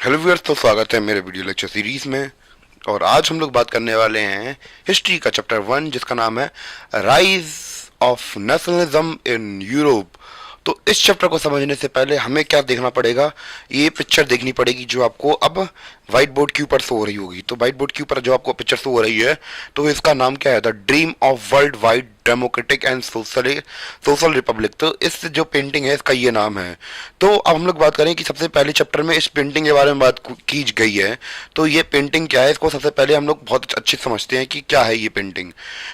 Hello viewers, तो स्वागत है मेरे वीडियो लेक्चर सीरीज में। और आज हम लोग बात करने वाले हैं हिस्ट्री का चैप्टर 1, जिसका नाम है rise of nationalism in Europe. तो इस चैप्टर को समझने से पहले हमें क्या देखना पड़ेगा, ये पिक्चर देखनी पड़ेगी जो आपको अब व्हाइट बोर्ड के ऊपर शो हो रही होगी। तो व्हाइट बोर्ड के ऊपर जो आपको पिक्चर शो हो रही है, तो इसका नाम क्या है, the dream of world wide democratic and social Republic. तो इस जो पेंटिंग है इसका ये नाम है। तो अब हम लोग बात करें कि सबसे पहले चैप्टर में इस पेंटिंग के बारे में बात की गई है। तो ये पेंटिंग क्या है, इसको सबसे पहले हम लोग बहुत अच्छे से समझते हैं कि क्या है ये पेंटिंग।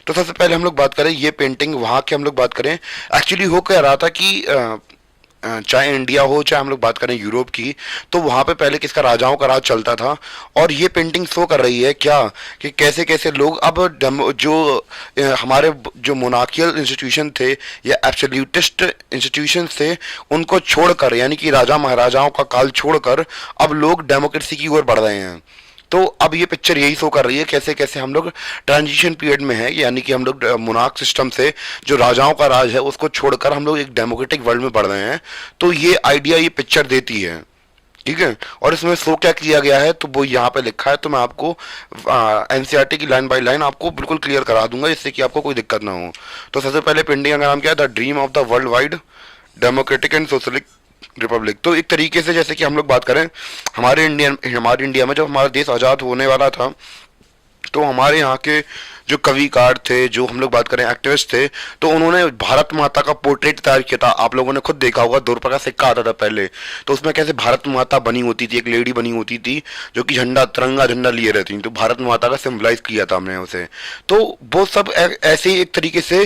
तो सबसे पहले हम लोग बात करें ये पेंटिंग वहाँ के हम लोग बात करें एक्चुअली हो क्या रहा था कि चाहे इंडिया हो चाहे हम लोग बात करें यूरोप की, तो वहाँ पे पहले किसका, राजाओं का राज चलता था। और ये पेंटिंग शो कर रही है क्या कि कैसे कैसे लोग अब हमारे जो मोनार्कियल इंस्टीट्यूशन थे या एब्सोल्यूटिस्ट इंस्टीट्यूशन थे, उनको छोड़कर, यानी कि राजा महाराजाओं का काल छोड़कर अब लोग डेमोक्रेसी की ओर बढ़ रहे हैं। तो अब ये पिक्चर यही शो कर रही है कैसे कैसे हम लोग ट्रांजिशन पीरियड में है, यानी कि हम लोग मोनार्क सिस्टम से जो राजाओं का राज है उसको छोड़कर हम लोग एक डेमोक्रेटिक वर्ल्ड में बढ़ रहे हैं। तो ये आइडिया ये पिक्चर देती है, ठीक है। और इसमें शो क्या किया गया है तो वो यहाँ पे लिखा है, तो मैं आपको एनसीईआरटी की लाइन बाय लाइन आपको बिल्कुल क्लियर करा दूंगा जिससे कि आपको कोई दिक्कत ना हो। तो सबसे पहले पेंटिंग का नाम क्या है, the dream of the world wide democratic and socialist republic. तो एक तरीके से जैसे कि हम लोग बात करें हमारे इंडिया में जब हमारा देश आज़ाद होने वाला था, तो हमारे यहाँ के जो कविकार थे, जो हम लोग बात करें एक्टिविस्ट थे, तो उन्होंने भारत माता का पोर्ट्रेट तैयार किया था। आप लोगों ने खुद देखा होगा, 2 रुपये का सिक्का आता था पहले, तो उसमें कैसे भारत माता बनी होती थी, एक लेडी बनी होती थी जो कि झंडा, तिरंगा झंडा लिए रहती थी। तो भारत माता का सिंबलाइज किया था हमने उसे। तो वो सब ऐसे ही एक तरीके से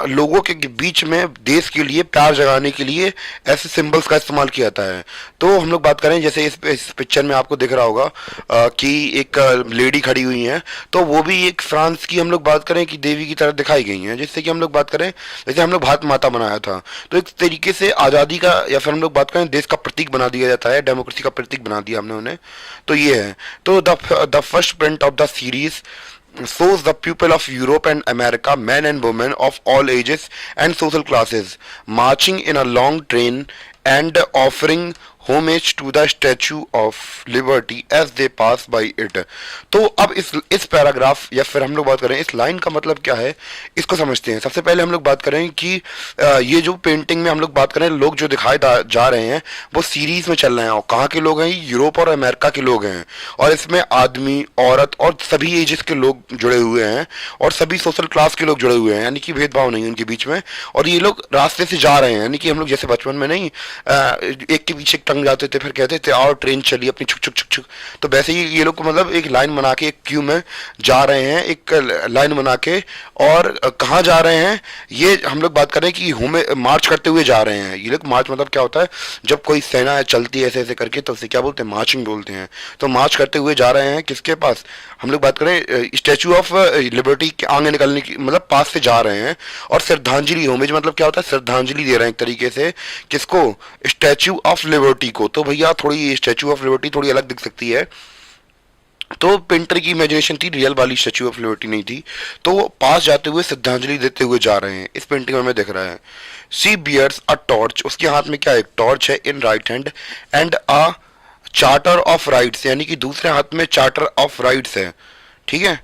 लोगों के बीच में देश के लिए प्यार जगाने के लिए ऐसे सिंबल्स का इस्तेमाल किया जाता है। तो हम लोग बात करें जैसे इस पिक्चर में आपको दिख रहा होगा कि एक लेडी खड़ी हुई है, तो वो भी एक फ्रांस की हम लोग बात करें कि देवी की तरह दिखाई गई हैं। जिससे कि हम लोग बात करें, जैसे हम लोग भारत माता बनाया था, तो एक तरीके से आज़ादी का या फिर हम लोग बात करें देश का प्रतीक बना दिया जाता है, डेमोक्रेसी का प्रतीक बना दिया हमने उन्हें। तो ये है। तो the first print of the series shows the people of Europe and America, men and women of all ages and social classes, marching in a long train and offering homage to the Statue of Liberty as they pass by it। तो अब इस paragraph या फिर हम लोग बात करें इस लाइन का मतलब क्या है, इसको समझते हैं। सबसे पहले हम लोग बात करें कि ये जो पेंटिंग में हम लोग बात करें लोग जो दिखाए जा रहे हैं वो सीरीज में चल रहे हैं। और कहाँ के लोग हैं, यूरोप और अमेरिका के लोग हैं। और इसमें आदमी, औरत और सभी एजेस के लोग जुड़े हुए हैं और सभी सोशल क्लास के लोग जुड़े हुए हैं, यानी कि भेदभाव नहीं है उनके बीच में। और ये लोग रास्ते से जा रहे हैं, यानी कि हम लोग जैसे बचपन में नहीं एक के पीछे टंग जाते थे, फिर कहते थे आओ ट्रेन चली अपनी छुक छुक छुक छुक। तो वैसे ही ये लोग मतलब एक लाइन बना के एक क्यू में जा रहे हैं, एक लाइन बना के। और कहाँ जा रहे हैं, ये हम लोग बात करें कि मार्च करते हुए जा रहे हैं। ये लोग मार्च मतलब क्या होता है, जब कोई सेना चलती है ऐसे ऐसे करके तो उसे क्या बोलते हैं, मार्चिंग बोलते हैं। तो मार्च करते हुए जा रहे हैं किसके पास, हम लोग बात करें स्टैचू ऑफ लिबर्टी के आगे निकलने की मतलब पास से जा रहे हैं। और श्रद्धांजलि, होमेज मतलब क्या होता है, श्रद्धांजलि दे रहे हैं एक तरीके से किसको, स्टैचू ऑफ लिबर्टी को। तो भैया थोड़ी स्टैचू ऑफ लिबर्टी थोड़ी अलग दिख सकती है, तो पेंटर की इमेजिनेशन थी, रियल वाली स्टैचू ऑफ लिबर्टी नहीं थी। तो वो पास जाते हुए श्रद्धांजलि देते हुए जा रहे हैं, इस पेंटिंग में हमें दिख रहा है। सी बियर्स अ टॉर्च, उसके हाथ में क्या, एक टॉर्च है in right hand, and a charter of rights, यानी कि दूसरे हाथ में चार्टर ऑफ राइट्स है, ठीक है।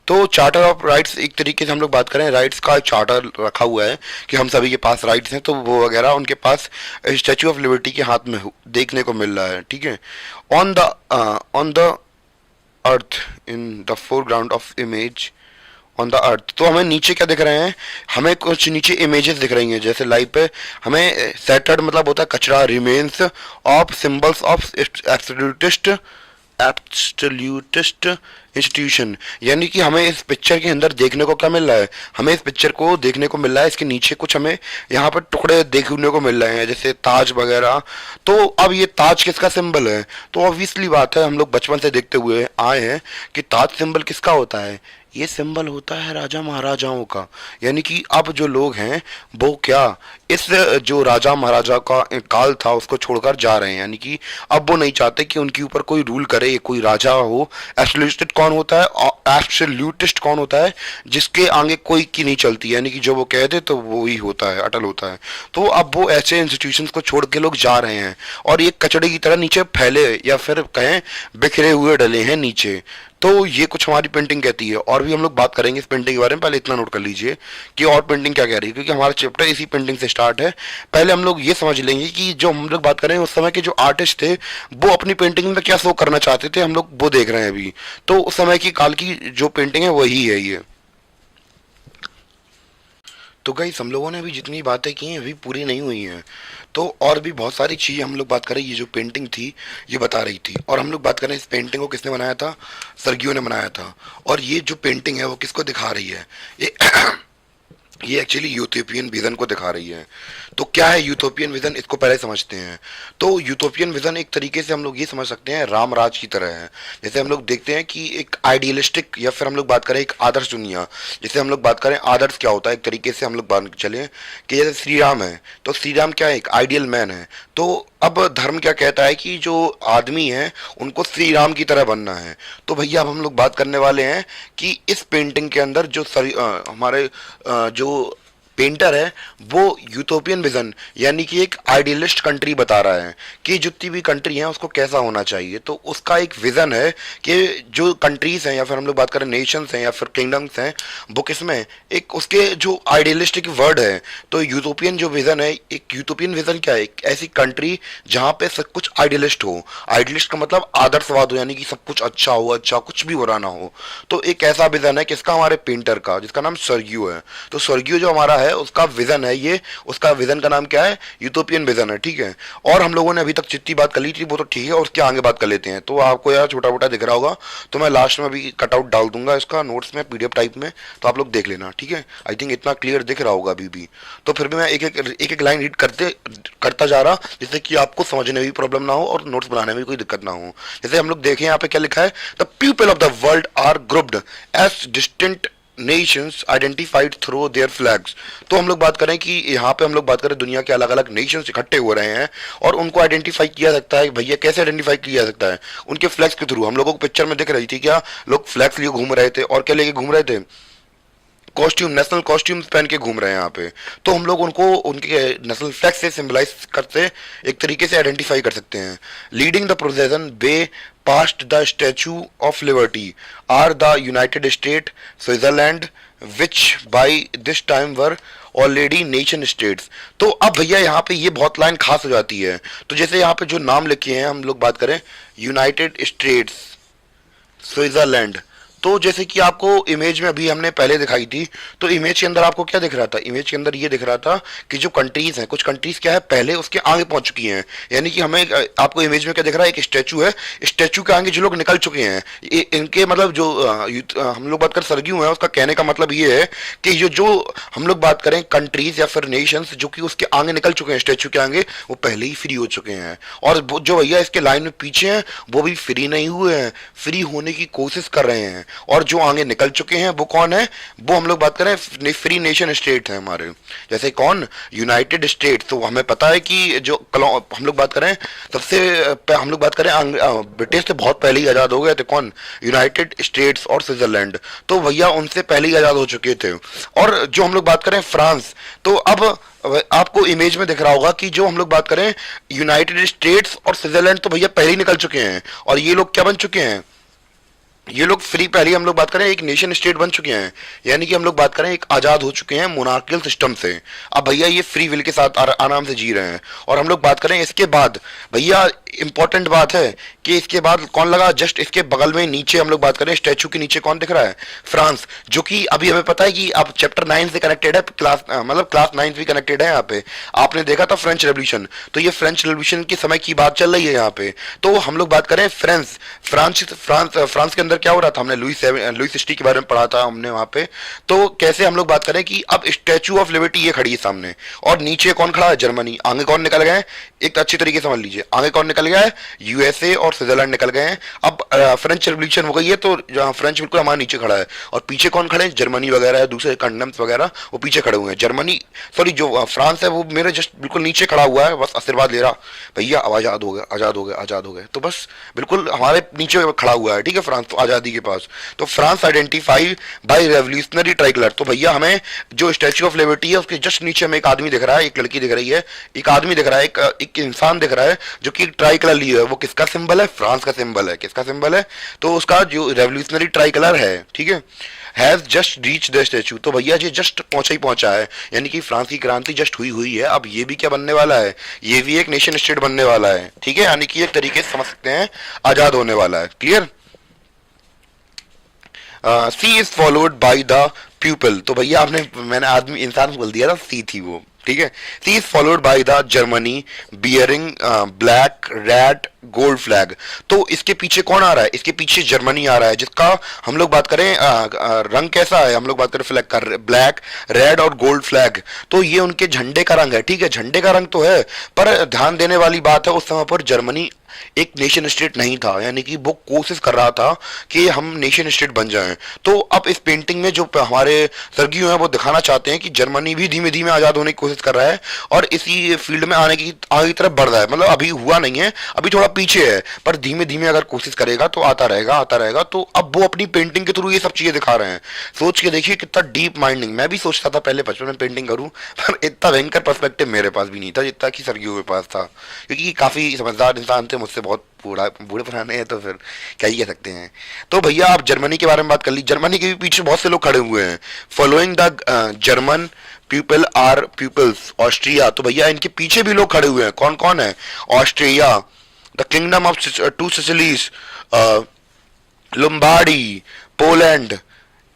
तो चार्टर ऑफ राइट्स एक तरीके से हम लोग बात करें राइट्स का चार्टर रखा हुआ है कि हम सभी के पास राइट्स हैं, तो वो वगैरह उनके पास स्टैचू ऑफ लिबर्टी के हाथ में देखने को मिल रहा है, ठीक है। On the earth in the foreground of image on the earth. तो हमें नीचे क्या दिख रहे हैं, हमें कुछ नीचे इमेजेस दिख रही हैं। जैसे लाइव पे हमें सेटर्ड मतलब होता है कचरा, remains of symbols of absolutist institution, यानी कि हमें इस पिक्चर के अंदर देखने को क्या मिल रहा है, हमें इस पिक्चर को देखने को मिल रहा है इसके नीचे कुछ हमें यहाँ पर टुकड़े देखने को मिल रहे हैं जैसे ताज वगैरह। तो अब ये ताज किसका सिंबल है, तो ऑब्वियसली बात है हम लोग बचपन से देखते हुए आए हैं कि ताज सिंबल किसका होता है, ये सिंबल होता है राजा महाराजाओं का। यानी कि अब जो लोग हैं वो क्या इस जो राजा महाराजा का काल था उसको छोड़कर जा रहे हैं, यानी कि अब वो नहीं चाहते कि उनके ऊपर कोई रूल करे, कोई राजा हो। एब्सोल्यूटिस्ट कौन होता है? एब्सोल्यूटिस्ट कौन होता है? जिसके आगे कोई की नहीं चलती, यानी कि जो वो कह दे तो वो ही होता है, अटल होता है। तो अब वो ऐसे इंस्टीट्यूशंस को छोड़ के लोग जा रहे हैं और ये कचड़े की तरह नीचे फैले या फिर कहें बिखरे हुए डले हैं नीचे। तो ये कुछ हमारी पेंटिंग कहती है, और भी हम लोग बात करेंगे इस पेंटिंग के बारे में। पहले इतना नोट कर लीजिए कि और पेंटिंग क्या कह रही है, क्योंकि हमारा चैप्टर इसी पेंटिंग से स्टार्ट है। पहले हम लोग ये समझ लेंगे कि जो हम लोग बात करें उस समय के जो आर्टिस्ट थे वो अपनी पेंटिंग में क्या शो करना चाहते थे, हम लोग वो देख रहे हैं अभी। तो उस समय की काल की जो पेंटिंग है वही है ये। तो गाइस हम लोगों ने अभी जितनी बातें की हैं अभी पूरी नहीं हुई हैं, तो और भी बहुत सारी चीज़ें हम लोग बात करें। ये जो पेंटिंग थी ये बता रही थी, और हम लोग बात करें इस पेंटिंग को किसने बनाया था? सर्गियो ने बनाया था। और ये जो पेंटिंग है वो किसको दिखा रही है? ये ये एक्चुअली यूटोपियन विजन को दिखा रही है। तो क्या है यूटोपियन विजन, इसको पहले समझते हैं। तो यूटोपियन विजन एक तरीके से हम लोग ये समझ सकते हैं राम राज की तरह है। जैसे हम लोग देखते हैं कि एक आइडियलिस्टिक, या फिर हम लोग बात करें एक आदर्श दुनिया। जैसे हम लोग बात करें आदर्श क्या होता है, एक तरीके से हम लोग बात चले कि जैसे श्री राम है, तो श्री राम क्या है? एक आइडियल मैन है। तो अब धर्म क्या कहता है कि जो आदमी है उनको श्री राम की तरह बनना है। तो भैया अब हम लोग बात करने वाले हैं कि इस पेंटिंग के अंदर जो हमारे जो पेंटर है वो यूटोपियन विजन यानी कि एक आइडियलिस्ट कंट्री बता रहा है कि जितनी भी कंट्री है उसको कैसा होना चाहिए। तो उसका एक विजन है कि जो कंट्रीज हैं या फिर हम लोग बात करें नेशंस हैं या फिर किंगडम्स हैं, वो किसमें एक उसके जो आइडियलिस्टिक वर्ड है। तो यूटोपियन जो विजन है, एक यूटोपियन विजन क्या है? एक ऐसी कंट्री जहाँ पे सब कुछ आइडियलिस्ट हो। आइडियलिस्ट का मतलब आदर्शवाद हो, यानी कि सब कुछ अच्छा हो, अच्छा कुछ भी बुरा ना हो। तो एक ऐसा विजन है किसका? हमारे पेंटर का, जिसका नाम सर्गियो है। तो सर्गियो जो हमारा है उसका विजन है ये, उसका विजन का नाम क्या है? यूटोपियन विजन है, ठीक है। और हम लोगों ने अभी तक जितनी बात कर ली थी वो तो ठीक है, और उसके आगे बात कर लेते हैं। तो आपको यार छोटा मोटा दिख रहा होगा, तो मैं लास्ट में अभी कटआउट डाल दूंगा इसका नोट्स में पीडीएफ टाइप में, तो आप लोग देख लेना, ठीक है। आई थिंक इतना क्लियर दिख रहा होगा अभी भी। तो फिर भी मैं एक लाइन रीड करता जा रहा, जिससे कि आपको समझने में भी प्रॉब्लम ना हो और नोट्स बनाने में कोई दिक्कत ना हो। जैसे हम लोग देखें यहाँ पे क्या लिखा है? The people of the world are grouped as distinct nations identified through their flags. तो हम लोग बात करें कि यहाँ पे हम लोग बात करें दुनिया के अलग अलग नेशंस इकट्ठे हो रहे हैं, और उनको आइडेंटिफाई किया सकता है। भैया कैसे आइडेंटिफाई किया जा सकता है? उनके फ्लैग्स के थ्रू। हम लोगों को पिक्चर में दिख रही थी क्या? लोग फ्लैग्स लिए घूम रहे थे, और क्या लेके घूम रहे थे? कॉस्ट्यूम, नेशनल कॉस्ट्यूम्स पहन के घूम रहे हैं यहाँ पे। तो हम लोग उनको उनके नेशनल फ्लैग से सिंबलाइज करते, एक तरीके से आइडेंटिफाई कर सकते हैं। Leading the procession way past the Statue of Liberty are the United State, Switzerland, which by this time were already nation states. तो अब भैया यहाँ पे ये बहुत लाइन खास हो जाती है। तो जैसे यहाँ पे जो नाम लिखे हैं, हम लोग बात करें यूनाइटेड स्टेट्स, स्विट्जरलैंड। तो जैसे कि आपको इमेज में अभी हमने पहले दिखाई थी, तो इमेज के अंदर आपको क्या दिख रहा था? इमेज के अंदर ये दिख रहा था कि जो कंट्रीज हैं, कुछ कंट्रीज क्या है पहले उसके आगे पहुंच चुकी हैं। यानी कि हमें आपको इमेज में क्या दिख रहा है? एक स्टैचू है, स्टैचू के आगे जो लोग निकल चुके हैं, इनके मतलब जो हम लोग बात कर सरगियो है, उसका कहने का मतलब ये है कि ये जो हम लोग बात करें कंट्रीज या फिर नेशंस जो कि उसके आगे निकल चुके हैं, स्टैचू के आगे, वो पहले ही फ्री हो चुके हैं। और जो भैया इसके लाइन में पीछे हैं वो भी फ्री नहीं हुए हैं, फ्री होने की कोशिश कर रहे हैं। और जो आगे निकल चुके हैं वो कौन है? वो हम लोग बात करें फ्री नेशन स्टेट है हमारे। जैसे कौन? United state. तो हमें पता है कि जो हम लोग बात करें सबसे हम लोग बात करें ब्रिटिश से बहुत पहले ही आजाद हो गए थे। कौन? यूनाइटेड स्टेट्स और स्विट्जरलैंड। तो भैया उनसे पहले ही आजाद हो चुके थे। और जो हम लोग बात करें फ्रांस, तो अब आपको इमेज में दिख रहा होगा कि जो हम लोग बात करें यूनाइटेड स्टेट्स और स्विट्जरलैंड, तो भैया पहले ही निकल चुके हैं। और ये लोग क्या बन चुके हैं? ये लोग फ्री, पहले हम लोग बात करें एक नेशन स्टेट बन चुके हैं, यानी कि हम लोग बात करें एक आजाद हो चुके हैं मोनार्कियल सिस्टम से। अब भैया ये फ्री विल के साथ आराम से जी रहे हैं। और हम लोग बात करें इसके बाद, भैया इंपॉर्टेंट बात है कि इसके बाद कौन लगा? जस्ट इसके बगल में नीचे हम लोग बात करें स्टैचू के नीचे कौन दिख रहा है? फ्रांस। जो कि अभी हमें पता है कि अब चैप्टर 9 से कनेक्टेड है, क्लास मतलब क्लास 9 भी कनेक्टेड है यहाँ पे। आपने देखा था फ्रेंच रेवोल्यूशन, तो ये फ्रेंच रेवोल्यूशन के समय की बात चल रही है यहाँ पे। तो हम लोग बात करें फ्रांस के अंदर क्या हो रहा था? हमने लुई 16 के बारे में पढ़ा था हमने वहां पे। तो कैसे हम लोग बात करें कि अब स्टैचू ऑफ लिबर्टी ये खड़ी है सामने, और नीचे कौन खड़ा है? जर्मनी। आगे कौन निकल गए? एक अच्छी तरीके से समझ लीजिए। आगे कौन निकल गया है? यूएसए और स्विट्जरलैंड निकल गए हैं। अब फ्रेंच रेवोल्यूशन हो गई है, तो जहाँ फ्रेंच बिल्कुल हमारे नीचे खड़ा है, और पीछे कौन खड़े हैं? जर्मनी वगैरह, दूसरे कंडम्स वगैरह वो पीछे खड़े हुए हैं। जर्मनी, सॉरी, जो फ्रांस है वो मेरे जस्ट बिल्कुल नीचे खड़ा हुआ है, बस आशीर्वाद ले रहा, भैया अब आजाद हो गए, आजाद हो गए, आजाद हो गए। तो बस बिल्कुल हमारे नीचे खड़ा हुआ है, ठीक है, फ्रांस तो आजादी के पास। तो France identify bye revolutionary tricolour. तो भैया हमें जो स्टैच्यू ऑफ लिबर्टी है उसके जस्ट नीचे हमें एक आदमी दिख रहा है, एक लड़की दिख रही है, एक आदमी दिख रहा है, एक इंसान दिख रहा है जो कि ट्राई कलर लिए है। वो किसका सिंबल है? फ्रांस का सिंबल है। किसका सिंबल है? तो उसका जो रेवोल्यूशनरी ट्राई कलर है, ठीक है, has just reach the statue. तो भैया ये जस्ट पहुंचा ही पहुंचा है, यानी कि फ्रांस की क्रांति जस्ट हुई हुई है। अब ये भी क्या बनने वाला है? ये भी एक नेशन स्टेट बनने वाला है, ठीक है, यानी कि एक तरीके से समझ सकते हैं आजाद होने वाला है। Clear? She is followed by the people. तो भैया आपने, मैंने आदमी इंसान बोल दिया था, सी थी वो, ठीक है। She is followed by the Germany bearing black red gold flag. तो इसके पीछे कौन आ रहा है? इसके पीछे जर्मनी आ रहा है, जिसका हम लोग बात करें रंग कैसा है? हम लोग बात करें फ्लैग का, ब्लैक रेड और गोल्ड फ्लैग। तो ये उनके झंडे का रंग है, ठीक है, झंडे का रंग तो है, पर ध्यान देने वाली बात है उस समय पर जर्मनी एक नेशन स्टेट नहीं था, यानी कि वो कोशिश कर रहा था कि हम नेशन स्टेट बन जाएं। तो अब इस पेंटिंग में जो हमारे सर्गियो हैं वो दिखाना चाहते हैं कि जर्मनी भी धीमे धीमे आजाद होने की कोशिश कर रहा है और इसी फील्ड में आने की आगे की तरफ बढ़ रहा है। मतलब अभी हुआ नहीं है, अभी थोड़ा पीछे है, पर धीमे धीमे अगर कोशिश करेगा तो आता रहेगा, आता रहेगा। तो अब वो अपनी पेंटिंग के थ्रू ये सब चीजें दिखा रहे हैं। सोच के देखिए कितना डीप माइंडिंग। मैं भी सोचता था पहले बचपन में पेंटिंग करूं, पर इतना भयंकर पर्सपेक्टिव मेरे पास भी नहीं था जितना कि सर्गियो के पास था, क्योंकि काफी समझदार इंसान थे, मुझसे बहुत बूढ़े पुराने हैं, तो फिर क्या ही कह सकते हैं। तो भैया आप जर्मनी के बारे में बात कर ली। जर्मनी के भी पीछे बहुत से लोग खड़े हुए हैं। Following the German people are peoples Austria. तो भैया इनके पीछे भी लोग खड़े हुए हैं। कौन कौन है? Austria, the kingdom of two Sicilies, Lombardy, Poland,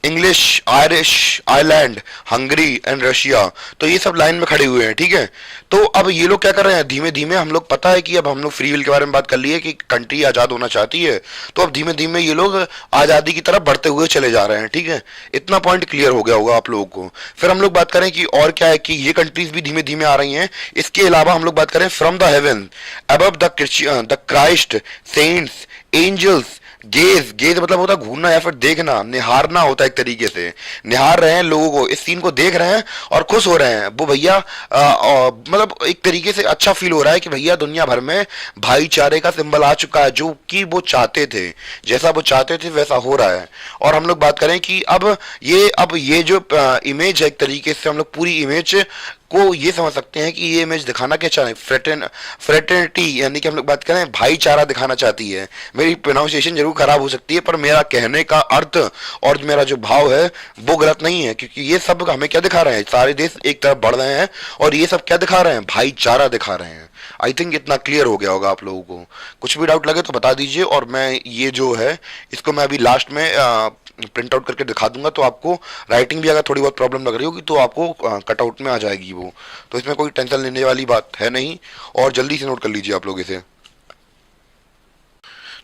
English, Irish, Ireland, Hungary and Russia. तो ये सब लाइन में खड़े हुए हैं, ठीक है। तो अब ये लोग क्या कर रहे हैं? धीमे धीमे हम लोग, पता है कि अब हम लोग फ्री विल के बारे में बात कर लिए कि कंट्री आजाद होना चाहती है, तो अब धीमे धीमे ये लोग आजादी की तरफ बढ़ते हुए चले जा रहे हैं, ठीक है। इतना पॉइंट क्लियर हो गया होगा आप लोगों को। फिर हम लोग बात करें कि और क्या है, कि ये कंट्रीज भी धीमे धीमे आ रही हैं। इसके अलावा हम लोग बात करें from the heaven above the Christ saints angels gaze. Gaze मतलब होता है घूरना या फिर देखना, निहारना होता है एक तरीके से। निहार रहे हैं लोगों को, इस सीन को देख रहे हैं और खुश हो रहे हैं वो भैया। मतलब एक तरीके से अच्छा फील हो रहा है कि भैया दुनिया भर में भाईचारे का सिंबल आ चुका है, जो कि वो चाहते थे, जैसा वो चाहते थे वैसा हो रहा है। और हम लोग बात करें कि अब ये जो इमेज है, एक तरीके से हम लोग पूरी इमेज को ये समझ सकते हैं कि ये इमेज दिखाना क्या चाह रहे हैं? फ्रेटर्निटी, यानी कि हम लोग बात करें भाईचारा दिखाना चाहती है। मेरी प्रोनाउंसिएशन जरूर खराब हो सकती है, पर मेरा कहने का अर्थ और मेरा जो भाव है वो गलत नहीं है, क्योंकि ये सब हमें क्या दिखा रहे हैं? सारे देश एक तरफ बढ़ रहे हैं और ये सब क्या दिखा रहे हैं? भाईचारा दिखा रहे हैं। आई थिंक इतना क्लियर हो गया होगा आप लोगों को। कुछ भी डाउट लगे तो बता दीजिए, और मैं ये जो है इसको मैं अभी लास्ट में प्रिंट आउट करके दिखा दूंगा, तो आपको राइटिंग भी अगर थोड़ी बहुत प्रॉब्लम लग रही होगी तो आपको कटआउट में आ जाएगी वो। तो इसमें कोई टेंशन लेने वाली बात है नहीं, और जल्दी से नोट कर लीजिए आप लोग इसे।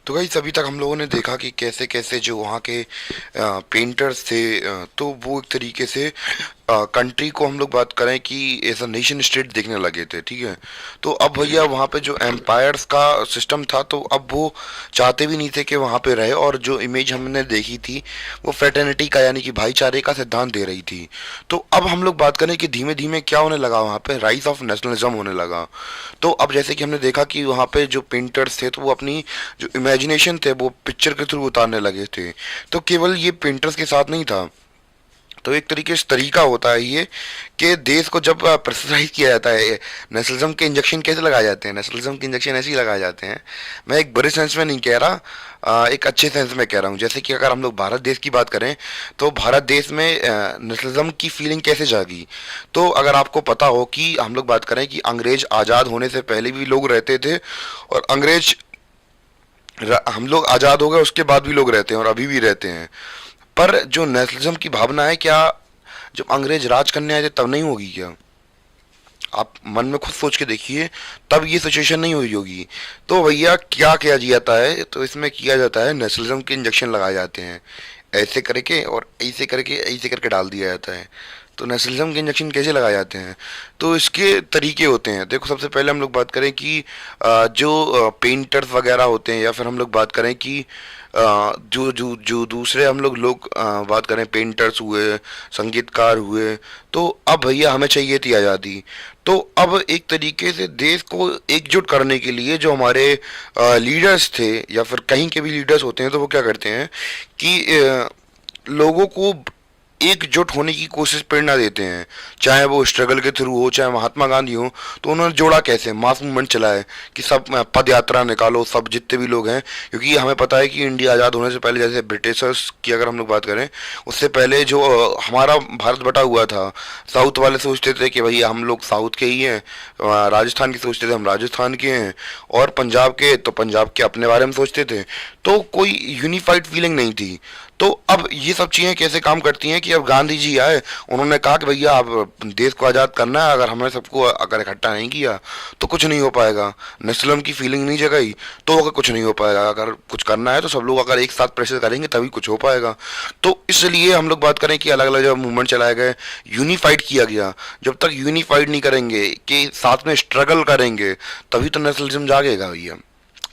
तो गाइस अभी तक हम लोगों ने देखा कि कैसे कैसे जो वहाँ के पेंटर्स थे, तो वो एक तरीके से कंट्री को हम लोग बात करें कि एज अ नेशन स्टेट देखने लगे थे, ठीक है। तो अब भैया वहाँ पे जो एम्पायर्स का सिस्टम था, तो अब वो चाहते भी नहीं थे कि वहाँ पे रहे, और जो इमेज हमने देखी थी वो फ्रेटर्निटी का, यानी कि भाईचारे का सिद्धांत दे रही थी। तो अब हम लोग बात करें कि धीमे धीमे क्या होने लगा, वहाँ पे राइज ऑफ नेशनलिज्म होने लगा। तो अब जैसे कि हमने देखा कि वहाँ पे जो पेंटर्स थे, तो वो अपनी जो इमेजिनेशन थे वो पिक्चर के थ्रू उतारने लगे थे। तो केवल ये पेंटर्स के साथ नहीं था, तो एक तरीके से तरीका होता है ये कि देश को जब प्रेशराइज किया जाता है, नेशनलिज्म के इंजेक्शन कैसे लगाए जाते हैं? नेशनलिज्म के इंजेक्शन ऐसे ही लगाए जाते हैं। मैं एक बुरे सेंस में नहीं कह रहा, एक अच्छे सेंस में कह रहा हूँ। जैसे कि अगर हम लोग भारत देश की बात करें, तो भारत देश में नेशनलिज्म की फीलिंग कैसे जागी? तो अगर आपको पता हो कि हम लोग बात करें कि अंग्रेज आज़ाद होने से पहले भी लोग रहते थे, और अंग्रेज हम लोग आज़ाद हो गए उसके बाद भी लोग रहते हैं, और अभी भी रहते हैं। पर जो नेशनलिज्म की भावना है, क्या जब अंग्रेज राज करने आए थे तब नहीं होगी क्या? आप मन में खुद सोच के देखिए, तब ये सिचुएशन नहीं हुई होगी। तो भैया क्या किया जाता है? तो इसमें किया जाता है नेशनलिज्म के इंजेक्शन लगाए जाते हैं, ऐसे करके और ऐसे करके डाल दिया जाता है। तो नेशनलिज्म के इंजेक्शन कैसे लगाए जाते हैं? तो इसके तरीके होते हैं। देखो, सबसे पहले हम लोग बात करें कि जो पेंटर्स वगैरह होते हैं, या फिर हम लोग बात करें कि जो जो जो दूसरे हम लोग बात करें, पेंटर्स हुए, संगीतकार हुए, तो अब भैया हमें चाहिए थी आज़ादी। तो अब एक तरीके से देश को एकजुट करने के लिए जो हमारे लीडर्स थे, या फिर कहीं के भी लीडर्स होते हैं, तो वो क्या करते हैं कि लोगों को एकजुट होने की कोशिश, प्रेरणा देते हैं। चाहे वो स्ट्रगल के थ्रू हो, चाहे महात्मा गांधी हो। तो उन्होंने जोड़ा कैसे, मास मूवमेंट चलाए कि सब पद यात्रा निकालो, सब जितने भी लोग हैं, क्योंकि हमें पता है कि इंडिया आज़ाद होने से पहले, जैसे ब्रिटिशर्स की अगर हम लोग बात करें, उससे पहले जो हमारा भारत बटा हुआ था, साउथ वाले सोचते थे कि भैया हम लोग साउथ के ही हैं, राजस्थान की सोचते थे हम राजस्थान के हैं, और पंजाब के तो पंजाब के अपने बारे में सोचते थे। तो कोई यूनिफाइड फीलिंग नहीं थी। तो अब ये सब चीज़ें कैसे काम करती हैं कि अब गांधी जी आए, उन्होंने कहा कि भैया अब देश को आज़ाद करना है, अगर हमने सबको अगर इकट्ठा नहीं किया तो कुछ नहीं हो पाएगा। नेशनलिज्म की फीलिंग नहीं जगाई तो अगर कुछ नहीं हो पाएगा। अगर कुछ करना है तो सब लोग अगर एक साथ प्रेशर करेंगे तभी कुछ हो पाएगा। तो इसलिए हम लोग बात करें कि अलग अलग जब मूवमेंट चलाए गए, यूनिफाइड किया गया। जब तक यूनिफाइड नहीं करेंगे, कि साथ में स्ट्रगल करेंगे, तभी तो नेशनलिज्म जागेगा भैया।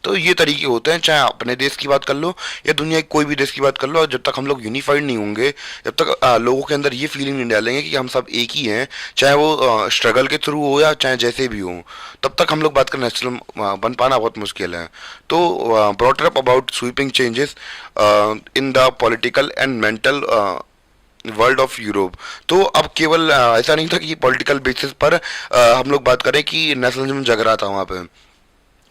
तो ये तरीके होते हैं, चाहे अपने देश की बात कर लो या दुनिया के कोई भी देश की बात कर लो। और जब तक हम लोग यूनिफाइड नहीं होंगे, जब तक लोगों के अंदर ये फीलिंग नहीं डालेंगे कि हम सब एक ही हैं, चाहे वो स्ट्रगल के थ्रू हो या चाहे जैसे भी हो, तब तक हम लोग बात करें नेशनल बन पाना बहुत मुश्किल है। तो brought up about sweeping changes in the political and mental world of Europe. तो अब केवल ऐसा नहीं था कि पॉलिटिकल बेसिस पर हम लोग बात करें कि नेशनलिज्म जग रहा था वहाँ पे,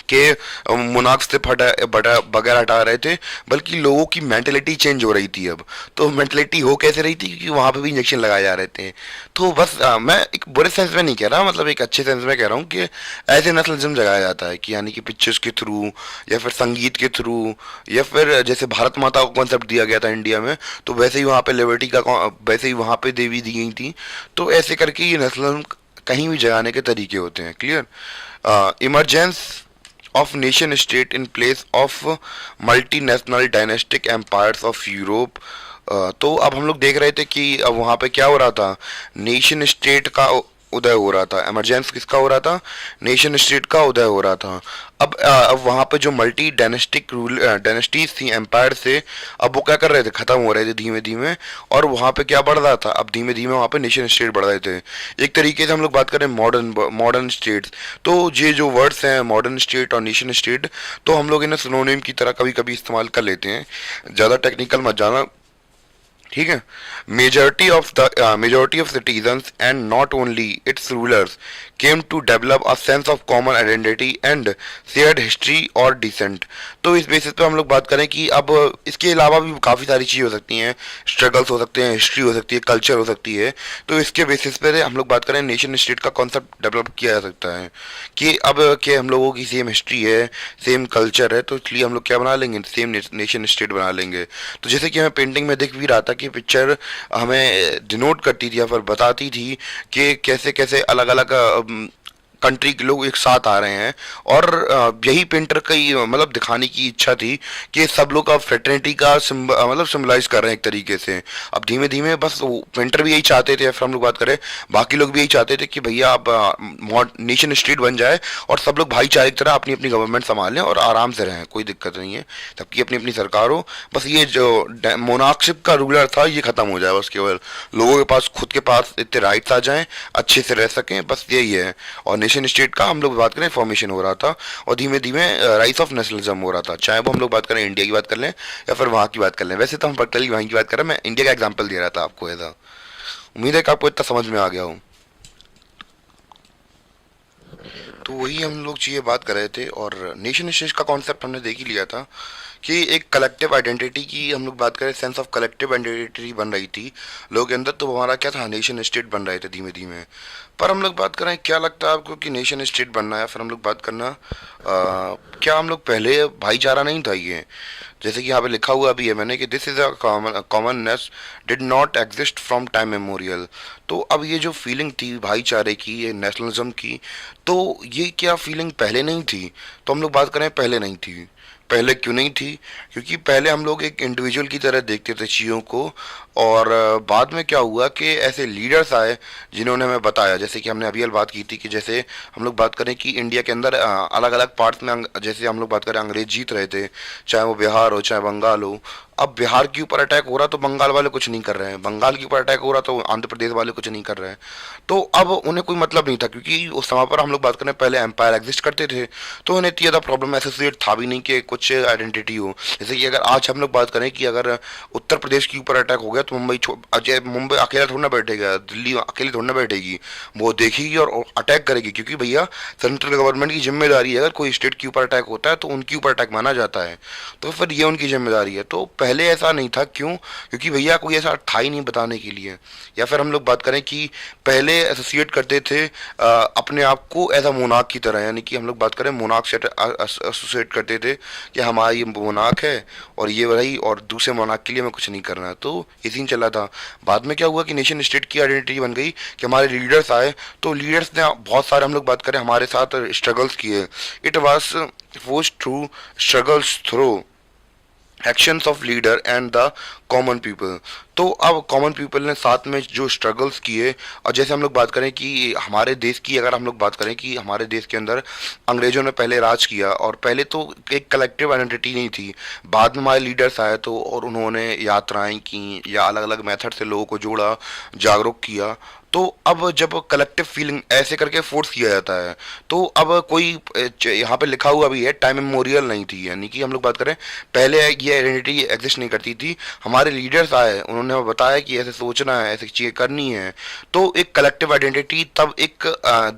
के मोनार्क्स से फटा बटा बगैर हटा रहे थे, बल्कि लोगों की मेंटेलिटी चेंज हो रही थी अब। तो मेंटेलिटी हो कैसे रही थी, क्योंकि वहाँ पे भी इंजेक्शन लगाए जा रहे थे। तो बस मैं एक बुरे सेंस में नहीं कह रहा, मतलब एक अच्छे सेंस में कह रहा हूँ कि ऐसे नेशनलिज्म जगाया जाता है, कि यानी कि पिक्चर्स के थ्रू, या फिर संगीत के थ्रू, या फिर जैसे भारत माता को कॉन्सेप्ट दिया गया था इंडिया में, तो वैसे ही वहाँ पे लिबर्टी का वैसे ही वहाँ पे देवी दी गई थी। तो ऐसे करके ये नेशनलिज्म कहीं भी जगाने के तरीके होते हैं। Clear? Emergence of nation state in place of multinational dynastic empires of Europe। तो अब हम लोग देख रहे थे कि अब वहाँ पे क्या हो रहा था, नेशन स्टेट का उदय हो रहा था। इमरजेंस किसका हो रहा था? नेशन स्टेट का उदय हो रहा था। अब वहाँ पे जो मल्टी डायनेस्टिक रूल डायनेस्टीज थी, एम्पायर से, अब वो क्या कर रहे थे, खत्म हो रहे थे धीमे धीमे। और वहाँ पे क्या बढ़ रहा था, अब धीमे धीमे वहाँ पे नेशन स्टेट बढ़ रहे थे। एक तरीके से हम लोग बात करें मॉडर्न मॉडर्न स्टेट्स, तो ये जो वर्ड्स हैं मॉडर्न स्टेट और नेशन स्टेट, तो हम लोग इन्हें सिनोनिम की तरह कभी कभी इस्तेमाल कर लेते हैं। ज़्यादा टेक्निकल मत जाना, ठीक है? Majority of citizens and not only its rulers came to develop a sense of common identity and shared history और डिसेंट। तो इस बेसिस पे हम लोग बात करें कि अब इसके अलावा भी काफ़ी सारी चीज़ें हो सकती हैं, स्ट्रगल्स हो सकते हैं, हिस्ट्री हो सकती है, कल्चर हो सकती है। तो इसके बेसिस पे हम लोग बात करें, नेशन स्टेट का कॉन्सेप्ट डेवलप किया जा सकता है, कि अब के हम लोगों की सेम हिस्ट्री है, सेम कल्चर है, तो इसलिए हम लोग क्या बना लेंगे, सेम नेशन स्टेट बना लेंगे। तो जैसे कि हमें पेंटिंग में दिख भी रहा था कि पिक्चर हमें डिनोट करती थी या फिर बताती थी कि कैसे कैसे अलग अलग कंट्री के लोग एक साथ आ रहे हैं। और यही पेंटर की मतलब दिखाने की इच्छा थी कि सब लोग अब फ्रेटर्निटी का मतलब सिम्बलाइज कर रहे हैं एक तरीके से। अब धीमे धीमे बस पेंटर भी यही चाहते थे, फिर हम लोग बात करें बाकी लोग भी यही चाहते थे कि भैया अब नेशन स्टेट बन जाए और सब लोग भाईचारे की तरह अपनी अपनी गवर्नमेंट संभालें और आराम से रहें, कोई दिक्कत नहीं है, सबकी अपनी अपनी सरकार हो। बस ये जो मोनार्कशिप का रूलर था ये खत्म हो जाए, बस केवल लोगों के पास खुद के पास इतने राइट्स आ जाएं, अच्छे से रह सकें, बस यही है। और नेशन स्टेट का हम लोग बात करें फॉर्मेशन हो रहा था, और धीमे धीमे राइज ऑफ नेशनलिज्म हो रहा था। चाहे वो हम लोग बात करें इंडिया की बात कर लें या फिर वहाँ की बात कर लें। वैसे तो हम पर्टिकुलरली वहीं की बात कर रहे हैं, मैं इंडिया का एग्जाम्पल दे रहा था आपको ऐसा। उम्मीद है कि आपको इतना समझ में आ गया हो। तो वही हम लोग चीज़ें बात कर रहे थे, और नेशन स्टेट का कॉन्सेप्ट हमने देख ही लिया था कि एक कलेक्टिव आइडेंटिटी की हम लोग बात करें, सेंस ऑफ कलेक्टिव आइडेंटिटी बन रही थी लोगों के अंदर। तो हमारा क्या था, नेशन स्टेट बन रहे थे धीमे धीमे। पर हम लोग बात करें, क्या लगता है आपको कि नेशन स्टेट बनना है, फिर हम लोग बात करना क्या हम लोग पहले भाईचारा नहीं था ये? जैसे कि यहाँ पे लिखा हुआ भी है मैंने कि this is a commonness did not exist from time memorial. तो अब ये जो फीलिंग थी भाईचारे की, ये नेशनलिज्म की, तो ये क्या फीलिंग पहले नहीं थी? तो हम लोग बात करें पहले नहीं थी। पहले क्यों नहीं थी? क्योंकि पहले हम लोग एक इंडिविजुअल की तरह देखते थे चीज़ों को, और बाद में क्या हुआ कि ऐसे लीडर्स आए जिन्होंने हमें बताया, जैसे कि हमने अभी हाल बात की थी कि जैसे हम लोग बात करें कि इंडिया के अंदर अलग अलग पार्ट्स में जैसे हम लोग बात करें अंग्रेज जीत रहे थे, चाहे वो बिहार हो चाहे बंगाल हो। अब बिहार के ऊपर अटैक हो रहा तो बंगाल वाले कुछ नहीं कर रहे हैं, बंगाल के ऊपर अटैक हो रहा तो आंध्र प्रदेश वाले कुछ नहीं कर रहे हैं। तो अब उन्हें कोई मतलब नहीं था, क्योंकि उस समय पर हम लोग बात करें पहले एम्पायर एग्जिस्ट करते थे, तो उन्हें इतनी ज़्यादा प्रॉब्लम एसोसिएट था भी नहीं कि कुछ आइडेंटिटी हो। जैसे कि अगर आज हम लोग बात करें कि अगर उत्तर प्रदेश के ऊपर अटैक हो गया तो अजय मुंबई अकेला थोड़ा ना बैठेगा, दिल्ली अकेली थोड़ा ना बैठेगी, वो देखेगी और अटैक करेगी, क्योंकि भैया सेंट्रल गवर्नमेंट की जिम्मेदारी है, अगर कोई स्टेट के ऊपर अटैक होता है तो उनके ऊपर अटैक माना जाता है, तो फिर ये उनकी जिम्मेदारी है। तो पहले ऐसा नहीं था, क्यों? क्योंकि भैया कोई ऐसा था ही नहीं बताने के लिए। या फिर हम लोग बात करें कि पहले एसोसिएट करते थे अपने आप को एज अ मोनार्क की तरह, यानी कि हम लोग बात करें मोनार्क से एसोसिएट करते थे कि हमारा ये मोनार्क है और ये रही, और दूसरे मोनार्क के लिए हमें कुछ नहीं करना है। तो ये सीन चला था। बाद में क्या हुआ कि नेशन स्टेट की आइडेंटिटी बन गई कि हमारे लीडर्स आए, तो लीडर्स ने बहुत सारे हम लोग बात करें हमारे साथ स्ट्रगल्स किए। It was force through struggles through actions of leader and the common people. तो अब कॉमन पीपल ने साथ में जो स्ट्रगल्स किए, और जैसे हम लोग बात करें कि हमारे देश की, अगर हम लोग बात करें कि हमारे देश के अंदर अंग्रेजों ने पहले राज किया, और पहले तो एक कलेक्टिव आइडेंटिटी नहीं थी। बाद में हमारे लीडर्स आए तो और उन्होंने यात्राएं की या अलग अलग मेथड से लोगों को जोड़ा, जागरूक किया। तो अब जब कलेक्टिव फीलिंग ऐसे करके फोर्स किया जाता है, तो अब कोई यहाँ पे लिखा हुआ भी है टाइम मेमोरियल नहीं थी, यानी कि हम लोग बात करें पहले ये आइडेंटिटी एग्जिस्ट नहीं करती थी। हमारे लीडर्स आए, उन्होंने हमें बताया कि ऐसे सोचना है, ऐसी चीज़ें करनी है, तो एक कलेक्टिव आइडेंटिटी, तब एक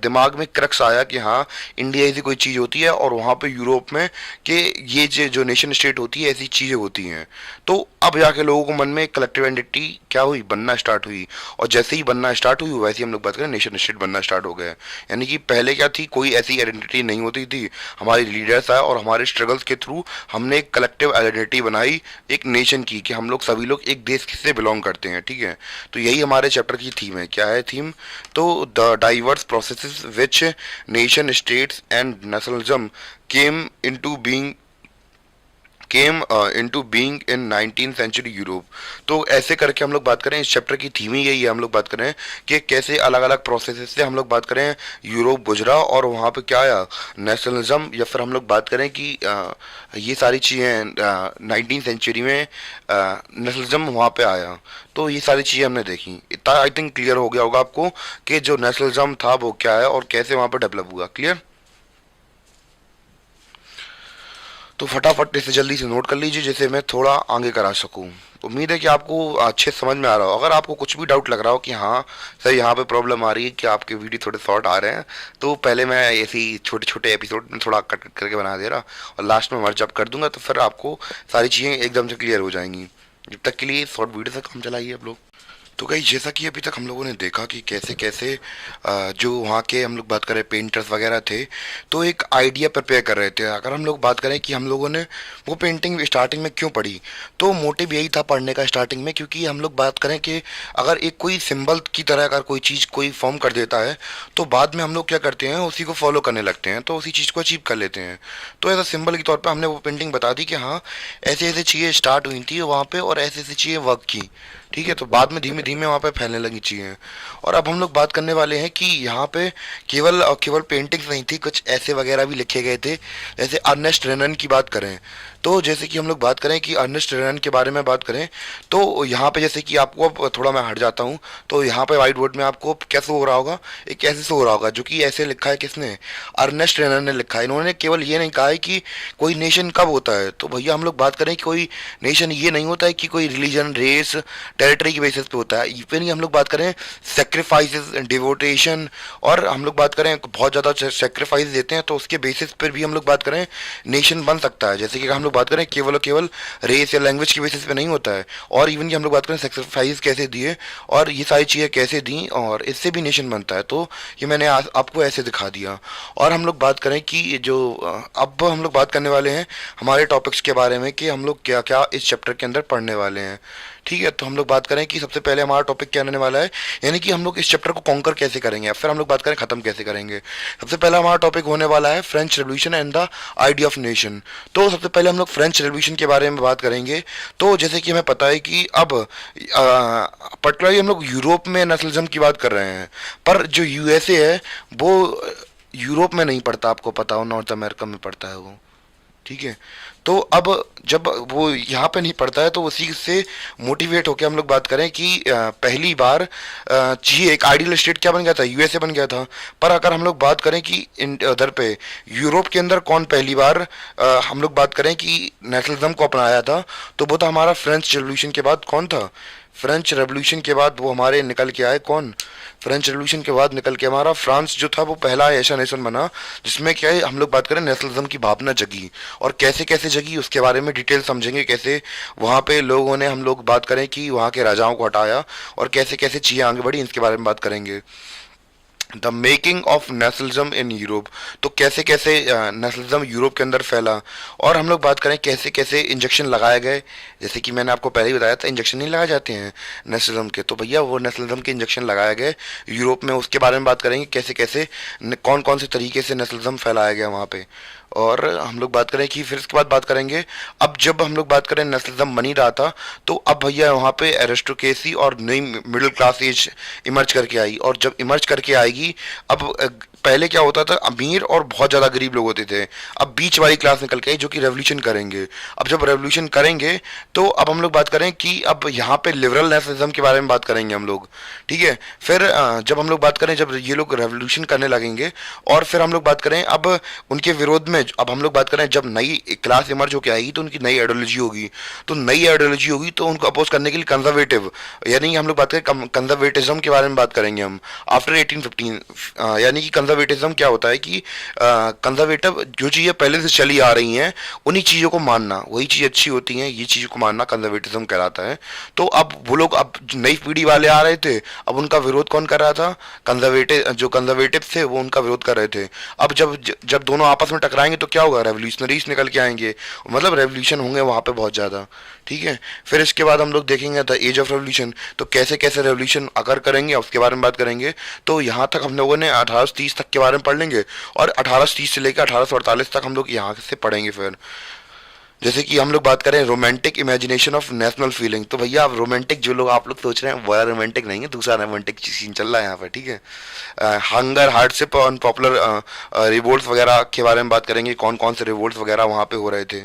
दिमाग में क्रक्स आया कि हाँ इंडिया ऐसी कोई चीज़ होती है, और वहाँ पे यूरोप में कि ये जो नेशन स्टेट होती है ऐसी चीज़ें होती हैं। तो अब जाके लोगों को मन में एक कलेक्टिव आइडेंटिटी क्या हुई, बनना स्टार्ट हुई, और जैसे ही बनना स्टार्ट हुई वैसे ही हम लोग बात करें नेशन स्टेट बनना स्टार्ट हो गया। यानी कि पहले क्या थी, कोई ऐसी आइडेंटिटी नहीं होती थी, हमारे लीडर्स आए और हमारे स्ट्रगल्स के थ्रू हमने एक कलेक्टिव आइडेंटिटी बनाई एक नेशन की, कि हम लोग सभी लोग एक देश से बिलोंग करते हैं, ठीक है। तो यही हमारे चैप्टर की थीम है। क्या है थीम? तो the diverse processes which nation states and nationalism came into being into being in 19th century Europe. तो ऐसे करके हम लोग बात करें, इस चैप्टर की थीम ही यही है, हम लोग बात करें कि कैसे अलग अलग प्रोसेस से हम लोग बात करें यूरोप गुजरा, और वहाँ पे क्या आया, नेशनलिज्म, या फिर हम लोग बात करें कि ये सारी चीज़ें 19th सेंचुरी में नेशनलिज्म वहाँ पे आया। तो ये सारी चीज़ें हमने देखी। इतना आई थिंक क्लियर हो गया होगा आपको कि जो नेशनलिज्म था वो क्या है और कैसे वहाँ पे डेवलप हुआ। क्लियर? तो फटाफट इसे जल्दी से नोट कर लीजिए जिसे मैं थोड़ा आगे करा सकूं। उम्मीद है कि आपको अच्छे समझ में आ रहा हो। अगर आपको कुछ भी डाउट लग रहा हो कि हाँ सर यहाँ पे प्रॉब्लम आ रही है कि आपके वीडियो थोड़े शॉर्ट आ रहे हैं, तो पहले मैं ऐसे ही छोटे छोटे एपिसोड में थोड़ा कट कट करके बना दे रहा, और लास्ट में मर्ज अप कर दूंगा, तो फिर आपको सारी चीज़ें एकदम से क्लियर हो जाएंगी। जब तक के लिए शॉर्ट वीडियो से काम चलाइए आप लोग। तो कहीं जैसा कि अभी तक हम लोगों ने देखा कि कैसे कैसे जो वहाँ के हम लोग बात करें पेंटर्स वगैरह थे, तो एक आइडिया प्रिपेयर कर रहे थे। अगर हम लोग बात करें कि हम लोगों ने वो पेंटिंग स्टार्टिंग में क्यों पढ़ी, तो मोटिव यही था पढ़ने का स्टार्टिंग में, क्योंकि हम लोग बात करें कि अगर एक कोई सिंबल की तरह अगर कोई चीज़ कोई फॉर्म कर देता है, तो बाद में हम लोग क्या करते हैं, उसी को फॉलो करने लगते हैं, तो उसी चीज़ को अचीव कर लेते हैं। तो एज अ सिंबल के तौर पर हमने वो पेंटिंग बता दी कि हाँ ऐसे ऐसे चीज़ें स्टार्ट हुई थी वहाँ पे, और ऐसे ऐसी चीज़ें वर्क की, ठीक है। तो बाद में धीमे धीमे वहाँ पे फैलने लगी चीज़ें। और अब हम लोग बात करने वाले हैं कि यहाँ पे केवल केवल पेंटिंग्स नहीं थी, कुछ ऐसे वगैरह भी लिखे गए थे। जैसे अर्नेस्ट रेनन की बात करें, तो जैसे कि हम लोग बात करें कि अर्नेस्ट रेनन के बारे में बात करें, तो यहाँ पे जैसे कि आपको अब थोड़ा मैं हट जाता हूँ, तो यहाँ पे वाइट बोर्ड में आपको कैसे हो रहा होगा, एक ऐसे से हो रहा होगा, जो कि ऐसे लिखा है किसने, अर्नेस्ट रेनन ने लिखा है। इन्होंने केवल ये नहीं कहा है कि कोई नेशन कब होता है, तो भैया हम लोग बात करें कि कोई नेशन ये नहीं होता है कि कोई रिलीजन, रेस, टेरिटरी की बेसिस पे होता है। इवन ही हम लोग बात करें सेक्रीफाइसेस, डिवोटेशन, और हम लोग बात करें बहुत ज़्यादा सेक्रीफाइस देते हैं, तो उसके बेसिस पर भी हम लोग बात करें नेशन बन सकता है। जैसे कि हम लोग बात करें केवल और केवल रेस या लैंग्वेज की बेसिस पे नहीं होता है। और इवन कि हम लोग बात करें सेक्रीफाइस कैसे दिए और ये सारी चीज़ें कैसे दी, और इससे भी नेशन बनता है। तो ये मैंने आपको ऐसे दिखा दिया। और हम लोग बात करें कि जो अब हम लोग बात करने वाले हैं हमारे टॉपिक्स के बारे में, कि हम लोग क्या क्या इस चैप्टर के अंदर पढ़ने वाले हैं, ठीक है, तो हम लोग बात करें कि सबसे पहले हमारा टॉपिक क्या रहने वाला है, यानी कि हम लोग इस चैप्टर को कॉन्कर कैसे करेंगे, फिर हम लोग बात करें खत्म कैसे करेंगे। सबसे पहला हमारा टॉपिक होने वाला है French revolution and the idea of nation. तो सबसे पहले हम लोग फ्रेंच रेवोल्यूशन के बारे में बात करेंगे। तो जैसे कि हमें पता है कि अब पर्टिकुलरली हम लोग यूरोप में नेशनलिज्म की बात कर रहे हैं, पर जो यूएसए है वो यूरोप में नहीं पड़ता, आपको पता हो नॉर्थ अमेरिका में पड़ता है वो। ठीक है, तो अब जब वो यहाँ पे नहीं पढ़ता है तो उसी से मोटिवेट होकर हम लोग बात करें कि पहली बार चाहिए एक आइडियल स्टेट क्या बन गया था, यूएसए बन गया था। पर अगर हम लोग बात करें कि उधर पे यूरोप के अंदर कौन पहली बार हम लोग बात करें कि नेशनलिज्म को अपनाया था, तो वो था हमारा फ्रेंच रेवोल्यूशन के बाद कौन था, फ्रेंच रेवोल्यूशन के बाद वो हमारे निकल के आए कौन, फ्रेंच रेवोल्यूशन के बाद निकल के हमारा फ्रांस जो था वो पहला ऐसा नेशन बना जिसमें क्या है हम लोग बात करें नेशनलिज्म की भावना जगी। और कैसे कैसे जगी उसके बारे में डिटेल समझेंगे, कैसे वहाँ पे लोगों ने हम लोग बात करें कि वहाँ के राजाओं को हटाया और कैसे कैसे चीज़ें आगे बढ़ी, इसके बारे में बात करेंगे। The making of nationalism in Europe, तो कैसे कैसे नेशनलिज्म यूरोप के अंदर फैला। और हम लोग बात करें कैसे कैसे इंजेक्शन लगाए गए, जैसे कि मैंने आपको पहले ही बताया था इंजेक्शन नहीं लगाए जाते हैं नेशनलिज्म के, तो भैया वो नेशनलिज्म के इंजेक्शन लगाए गए यूरोप में, उसके बारे में बात करेंगे कैसे कैसे कौन कौन से तरीके से नेशनलिज्म फैलाया गया वहाँ पे। और हम लोग बात करें कि फिर इसके बाद बात करेंगे, अब जब हम लोग बात करें नेशनलिज्म बन ही रहा था तो अब भैया वहाँ पे एरिस्टोक्रेसी और नई मिडिल क्लास एज इमर्ज करके आई। और जब इमर्ज करके आएगी, अब पहले क्या होता था अमीर और बहुत ज़्यादा गरीब लोग होते थे, अब बीच वाली क्लास निकल के आई जो कि रेवोल्यूशन करेंगे। अब जब रेवोल्यूशन करेंगे तो अब हम लोग बात करें कि अब यहाँ पे लिबरल नेशनलिज्म के बारे में बात करेंगे हम लोग। ठीक है, फिर जब हम लोग बात करें जब ये लोग रेवोल्यूशन करने लगेंगे और फिर हम लोग बात करें अब उनके विरोध में, अब हम लोग बात करें जब नई क्लास इमर्ज होकर आएगी तो उनकी नई आइडियोलॉजी होगी, तो नई आइडियोलॉजी होगी तो उनको अपोज करने के लिए कंजर्वेटिव, यानी हम लोग बात करें कंजर्वेटिज्म के बारे में बात करेंगे हम आफ्टर 1815। यानी कि कंजर्वेटिज्म क्या होता है कि कंजर्वेटिव जो चीज़ें पहले से चली आ रही हैं उन्हीं चीज़ों को मानना, वही चीज़ अच्छी होती हैं, ये चीज़ को मानना कंजर्वेटिज्म कहलाता है। तो अब वो लोग अब नई पीढ़ी वाले आ रहे थे, अब उनका विरोध कौन कर रहा था, कंजर्वेटिव, जो कंजर्वेटिव थे वो उनका विरोध कर रहे थे। अब जब जब दोनों आपस में टकराएंगे तो क्या होगा, रेवोल्यूशनरीज निकल के आएंगे, मतलब रेवोल्यूशन होंगे वहाँ पे बहुत ज़्यादा। ठीक है, फिर इसके बाद हम लोग देखेंगे द एज ऑफ रेवोल्यूशन, तो कैसे कैसे रेवोल्यूशन अगर करेंगे उसके बारे में बात करेंगे। तो यहाँ तक हम लोगों ने 1830 तक के बारे में पढ़ लेंगे और 1830 से लेकर 1848 तक हम लोग यहाँ से पढ़ेंगे। फिर जैसे कि हम लोग बात करें romantic imagination of national feeling, तो भैया आप रोमांटिक जो लोग आप लोग सोच रहे हैं वो रोमांटिक नहीं है, दूसरा रोमांटिक सीन चल रहा है यहाँ पर। ठीक है, हंगर हार्डशिप और पॉपुलर रिवोल्ट वगैरह के बारे में बात करेंगे, कौन कौन से रिवोल्ट वगैरह वहाँ पे हो रहे थे।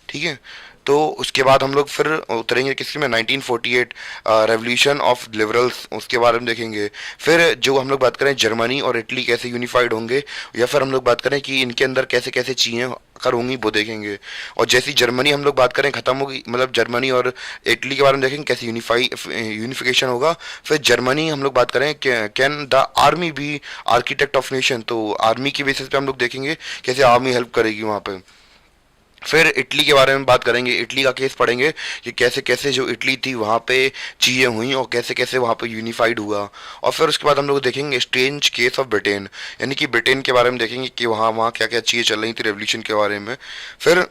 ठीक है, तो उसके बाद हम लोग फिर उतरेंगे किसकी में, 1948 रेवोल्यूशन ऑफ लिबरल्स, उसके बारे में देखेंगे। फिर जो हम लोग बात करें जर्मनी और इटली कैसे यूनिफाइड होंगे, या फिर हम लोग बात करें कि इनके अंदर कैसे कैसे चीज़ें कर होंगी वो देखेंगे। और जैसी जर्मनी हम लोग बात करें ख़त्म होगी, मतलब जर्मनी और इटली के बारे में देखेंगे कैसे यूनिफिकेशन होगा। फिर जर्मनी हम लोग बात करें can the army be architect of nation, तो आर्मी की बेसिस पे हम लोग देखेंगे कैसे आर्मी हेल्प करेगी वहाँ पे। फिर इटली के बारे में बात करेंगे, इटली का केस पढ़ेंगे कि कैसे कैसे जो इटली थी वहाँ पे चीज़ें हुई और कैसे कैसे वहाँ पे यूनिफाइड हुआ। और फिर उसके बाद हम लोग देखेंगे स्ट्रेंज केस ऑफ ब्रिटेन, यानी कि ब्रिटेन के बारे में देखेंगे कि वहाँ वहाँ क्या क्या चीज़ें चल रही थी रेवोल्यूशन के बारे में। फिर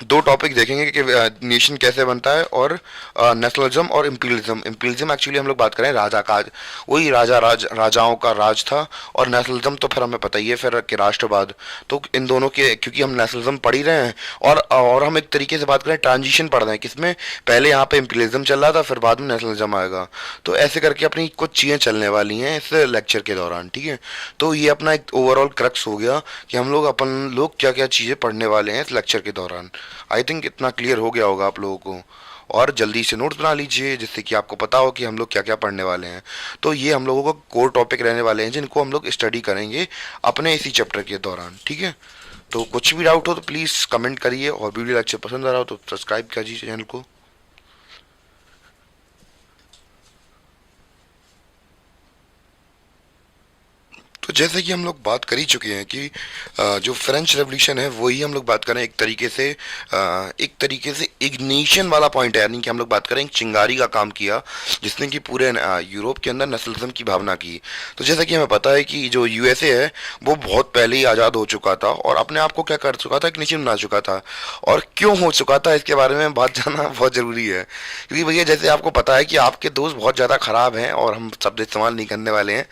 दो टॉपिक देखेंगे कि नेशन कैसे बनता है और नेशनलिज्म और इम्पीरियलिज्म। इम्पीरियलिज्म एक्चुअली हम लोग बात करें राजा का, वही राजाओं का राज था, और नेशनलिज्म तो फिर हमें पता ही है फिर कि राष्ट्रवाद। तो इन दोनों के क्योंकि हम नेशनलिज्म पढ़ ही रहे हैं और हम एक तरीके से बात करें ट्रांजिशन पढ़ रहे हैं किसमें, पहले यहाँ पे इम्पीरियलिज्म चल रहा था फिर बाद में नेशनलिज्म आएगा। तो ऐसे करके अपनी कुछ चीज़ें चलने वाली हैं इस लेक्चर के दौरान। ठीक है, तो ये अपना एक ओवरऑल क्रक्स हो गया कि हम लोग अपन लोग क्या क्या चीज़ें पढ़ने वाले हैं इस लेक्चर के दौरान। आई थिंक इतना क्लियर हो गया होगा आप लोगों को, और जल्दी से नोट्स बना लीजिए जिससे कि आपको पता हो कि हम लोग क्या क्या पढ़ने वाले हैं। तो ये हम लोगों का कोर टॉपिक रहने वाले हैं जिनको हम लोग स्टडी करेंगे अपने इसी चैप्टर के दौरान। ठीक है, तो कुछ भी डाउट हो तो प्लीज़ कमेंट करिए, और वीडियो लेक्चर पसंद आ रहा हो तो सब्सक्राइब कीजिए चैनल को। तो तो जैसे कि हम लोग बात कर ही चुके हैं कि जो फ्रेंच रेवोल्यूशन है वही हम लोग बात करें एक तरीके से इग्निशन वाला पॉइंट है, यानी कि हम लोग बात करें एक चिंगारी का काम किया जिसने कि पूरे यूरोप के अंदर नेशनलिज्म की भावना की। तो जैसा कि हमें पता है कि जो यूएसए है वो बहुत पहले ही आज़ाद हो चुका था और अपने आप को क्या कर चुका था, एक नेशन बना चुका था। और क्यों हो चुका था इसके बारे में बात जानना बहुत ज़रूरी है, क्योंकि भैया जैसे आपको पता है कि आपके दोस्त बहुत ज़्यादा ख़राब हैं और हम शब्द इस्तेमाल नहीं करने वाले हैं।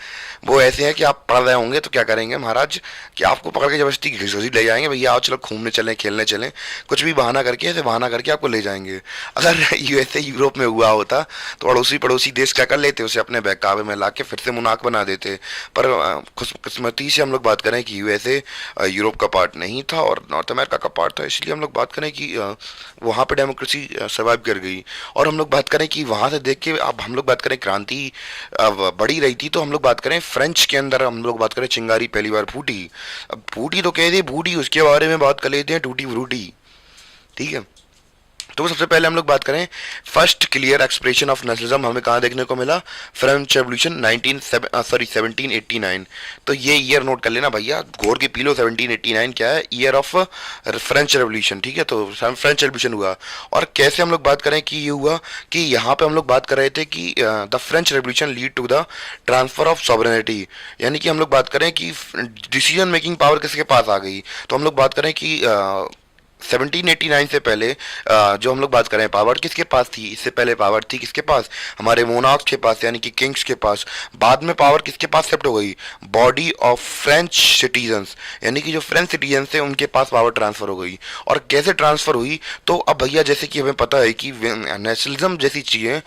वो ऐसे हैं कि आप पढ़ रहे होंगे तो क्या करेंगे महाराज कि आपको पकड़ के जबरदस्ती घसीट ले जाएंगे, भैया आओ चलो घूमने चलें, खेलने चलें, कुछ भी बहाना करके, ऐसे बहाना करके आपको ले जाएंगे। अगर यूएसए यूरोप में हुआ होता तो अड़ोसी पड़ोसी देश क्या कर लेते, उसे अपने बहकावे में ला के फिर से मुनाक बना देते। पर खुशकिस्मती से हम लोग बात करें कि यूएसए यूरोप का पार्ट नहीं था और नॉर्थ अमेरिका का पार्ट था, इसलिए हम लोग बात करें कि वहाँ पे डेमोक्रेसी सर्वाइव कर गई। और हम लोग बात करें कि वहाँ से देख के अब हम लोग बात करें क्रांति बढ़ी रही थी, तो हम लोग बात करें फ्रेंच के अंदर हम लोग बात करें चिंगारी पहली बार फूटी। अब फूटी तो कह दी फूटी, उसके बारे में बात कर लेते हैं टूटी फ्रूटी, ठीक है। तो सबसे पहले हम लोग बात करें first clear expression of nationalism हमें कहाँ देखने को मिला, फ्रेंच रेवोल्यूशन 1789। तो ये ईयर नोट कर लेना भैया, घोर के पी लो, 1789 क्या है, ईयर ऑफ फ्रेंच रेवोल्यूशन, ठीक है। तो फ्रेंच रेवोल्यूशन हुआ और कैसे हम लोग बात करें कि ये हुआ कि यहाँ पे हम लोग बात कर रहे थे कि the French revolution lead to the transfer of sovereignty, यानी कि हम लोग बात करें कि डिसीजन मेकिंग पावर किसके पास आ गई। तो हम लोग बात करें कि 1789 से पहले जो हम लोग बात करें पावर किसके पास थी, इससे पहले पावर थी किसके पास, हमारे मोनार्क्स के पास यानी कि किंग्स के पास। बाद में पावर किसके पास शिफ्ट हो गई, बॉडी ऑफ फ्रेंच सिटीजन्स, यानी कि जो फ्रेंच सिटीजन थे उनके पास पावर ट्रांसफर हो गई। और कैसे ट्रांसफर हुई, तो अब भैया जैसे कि हमें पता है कि नेशनलिज्म जैसी चीज़ें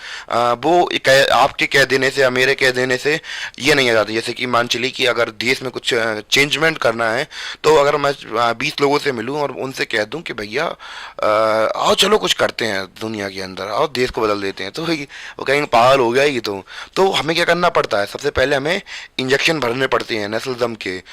वो आपके कह देने से या मेरे कह देने से ये नहीं आ जाती। जैसे कि मान चलिए कि अगर देश में कुछ चेंजमेंट करना है, तो अगर मैं 20 लोगों से मिलूं और उनसे कह दूं कि भैया आओ चलो कुछ करते हैं दुनिया के अंदर, आओ देश को बदल देते हैं, तो वो कहेंगे पागल हो गया ये तो हमें क्या करना पड़ता है, सबसे पहले हमें इंजेक्शन भरने पड़ते हैं नेशनलिज्म के,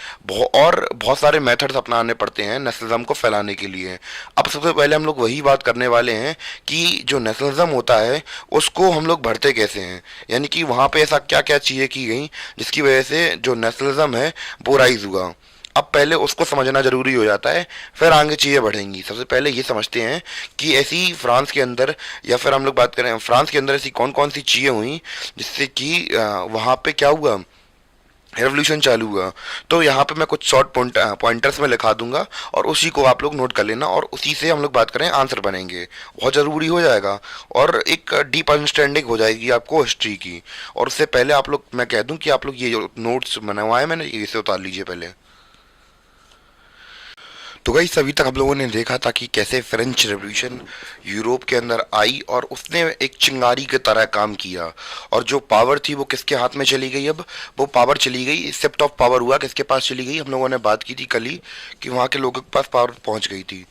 और बहुत सारे मेथड्स अपनाने पड़ते हैं नेशनलिज्म को फैलाने के लिए। अब सबसे पहले हम लोग वही बात करने वाले हैं कि जो नेशनलिज्म होता है उसको हम लोग भरते कैसे हैं, यानी कि वहाँ पे ऐसा क्या क्या चीज़ें की गई जिसकी वजह से जो नेशनलिज्म है वो राइज हुआ। अब पहले उसको समझना जरूरी हो जाता है, फिर आगे चीज़ें बढ़ेंगी। सबसे पहले ये समझते हैं कि ऐसी फ्रांस के अंदर, या फिर हम लोग बात करें फ्रांस के अंदर ऐसी कौन कौन सी चीज़ें हुई जिससे कि वहाँ पे क्या हुआ, रेवोल्यूशन चालू हुआ। तो यहाँ पे मैं कुछ शॉर्ट पॉइंटर्स में लिखा दूंगा और उसी को आप लोग नोट कर लेना और उसी से हम लोग बात करें आंसर बनेंगे, बहुत ज़रूरी हो जाएगा और एक डीप अंडरस्टैंडिंग हो जाएगी आपको हिस्ट्री की। और उससे पहले आप लोग, मैं कह दूं कि आप लोग ये जो नोट्स बनवाए मैंने इसे उतार लीजिए पहले। तो गाइस अभी तक हम लोगों ने देखा था कि कैसे फ्रेंच रेवोल्यूशन यूरोप के अंदर आई और उसने एक चिंगारी की तरह काम किया, और जो पावर थी वो किसके हाथ में चली गई, अब वो पावर चली गई, शिफ्ट ऑफ पावर हुआ किसके पास चली गई, हम लोगों ने बात की थी कल ही कि वहाँ के लोगों के पास पावर पहुँच गई थी।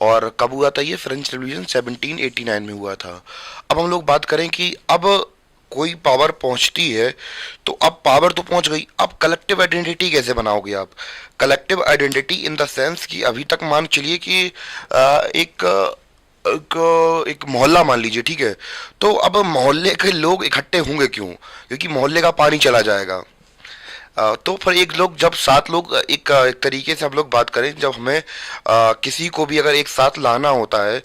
और कब हुआ था ये फ्रेंच रेवोल्यूशन, 1789 में हुआ था। अब हम लोग बात करें कि अब कोई पावर पहुंचती है तो अब पावर तो पहुंच गई, अब कलेक्टिव आइडेंटिटी कैसे बनाओगे आप, collective identity in the sense कि अभी तक मान चलिए कि एक एक मोहल्ला मान लीजिए, ठीक है। तो अब मोहल्ले के लोग इकट्ठे होंगे क्यों, क्योंकि मोहल्ले का पानी चला जाएगा। तो फिर एक लोग जब 7 लोग एक तरीके से हम लोग बात करें, जब हमें किसी को भी अगर एक साथ लाना होता है,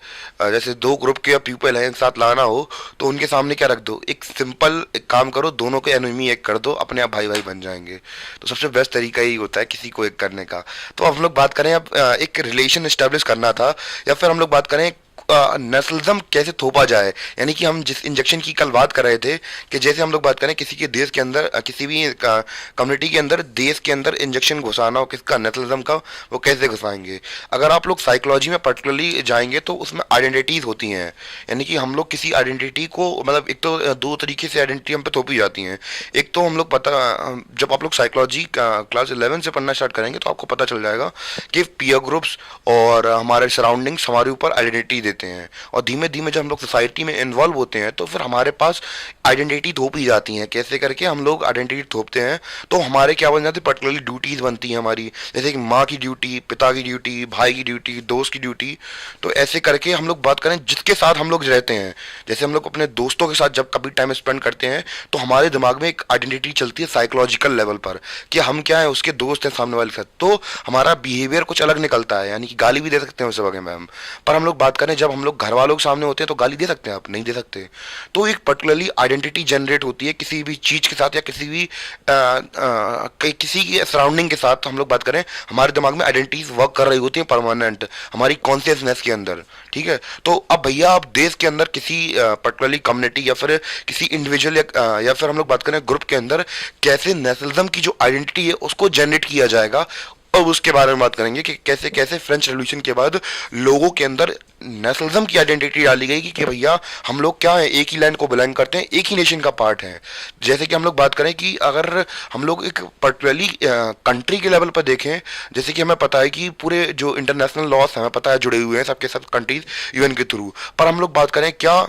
जैसे 2 ग्रुप के पीपल हैं एक साथ लाना हो, तो उनके सामने क्या रख दो, एक सिंपल एक काम करो, दोनों के एनिमी एक कर दो, अपने आप भाई भाई बन जाएंगे। तो सबसे बेस्ट तरीका यही होता है किसी को एक करने का। तो अब हम लोग बात करें, अब एक रिलेशन इस्टेब्लिश करना था, या फिर हम लोग बात करें नेशनलिज्म कैसे थोपा जाए, यानी कि हम जिस इंजेक्शन की कल बात कर रहे थे कि जैसे हम लोग बात करें किसी के देश के अंदर, किसी भी कम्युनिटी के अंदर, देश के अंदर इंजेक्शन घुसाना हो किसका, नेशनलिज्म का, वो कैसे घुसाएंगे। अगर आप लोग साइकोलॉजी में पर्टिकुलरली जाएंगे तो उसमें आइडेंटिटीज होती हैं, यानी कि हम लोग किसी आइडेंटिटी को, मतलब एक तो 2 तरीके से आइडेंटिटी हम पे थोपी जाती हैं। एक तो हम लोग पता, जब आप लोग साइकोलॉजी क्लास 11 से पढ़ना स्टार्ट करेंगे तो आपको पता चल जाएगा कि पीयर ग्रुप्स और हमारे सराउंडिंग्स हमारे ऊपर आइडेंटिटी देते लेते हैं, और धीमे धीमे जब हम लोग सोसाइटी में इन्वॉल्व होते हैं तो फिर हमारे पास आइडेंटिटी थोपी जाती हैं। कैसे करके हम लोग आइडेंटिटी थोपते हैं, तो हमारे क्या बन जाती है, पर्टिकुलरली ड्यूटीज बनती हैं हमारी, जैसे कि माँ की ड्यूटी, पिता की ड्यूटी, भाई की ड्यूटी, दोस्त की ड्यूटी। तो ऐसे करके हम लोग बात करें जिसके साथ हम लोग रहते हैं, जैसे हम लोग अपने दोस्तों के साथ जब कभी टाइम स्पेंड करते हैं तो हमारे दिमाग में एक आइडेंटिटी चलती है साइकोलॉजिकल लेवल पर कि हम क्या है, उसके दोस्त हैं सामने वाले के साथ, तो हमारा बिहेवियर कुछ अलग निकलता है, यानी कि गाली भी दे सकते हैं उस वक्त में हम। पर हम लोग बात करें जब हम लोग घर वालों के सामने होते हैं तो गाली दे सकते हैं आप? नहीं दे सकते। तो एक पर्टिकुलरली आइडेंटिटी जनरेट होती है किसी भी चीज के साथ या किसी भी किसी की सराउंडिंग के साथ। हम लोग बात करें हमारे दिमाग में आइडेंटिटीज वर्क कर रही होती है परमानेंट हमारी कॉन्शियसनेस के अंदर, ठीक है। तो अब भैया आप देश के अंदर किसी पर्टिकुलरली कम्युनिटी या फिर किसी इंडिविजुअल या फिर हम लोग बात करें ग्रुप के अंदर कैसे नेशनलिज्म की जो आइडेंटिटी है उसको जनरेट किया जाएगा, और उसके बारे में बात करेंगे कि कैसे कैसे फ्रेंच रेवोल्यूशन के बाद लोगों के अंदर नेशनलिज्म की आइडेंटिटी डाली गई कि भैया हम लोग क्या है, एक ही लैंड को बिलोंग करते हैं, एक ही नेशन का पार्ट है। जैसे कि हम लोग बात करें कि अगर हम लोग एक पर्टिकुलरली कंट्री के लेवल पर देखें, जैसे कि हमें पता है कि पूरे जो इंटरनेशनल लॉस हमें पता है जुड़े हुए हैं सबके सब कंट्रीज यूएन के थ्रू, पर हम लोग बात करें क्या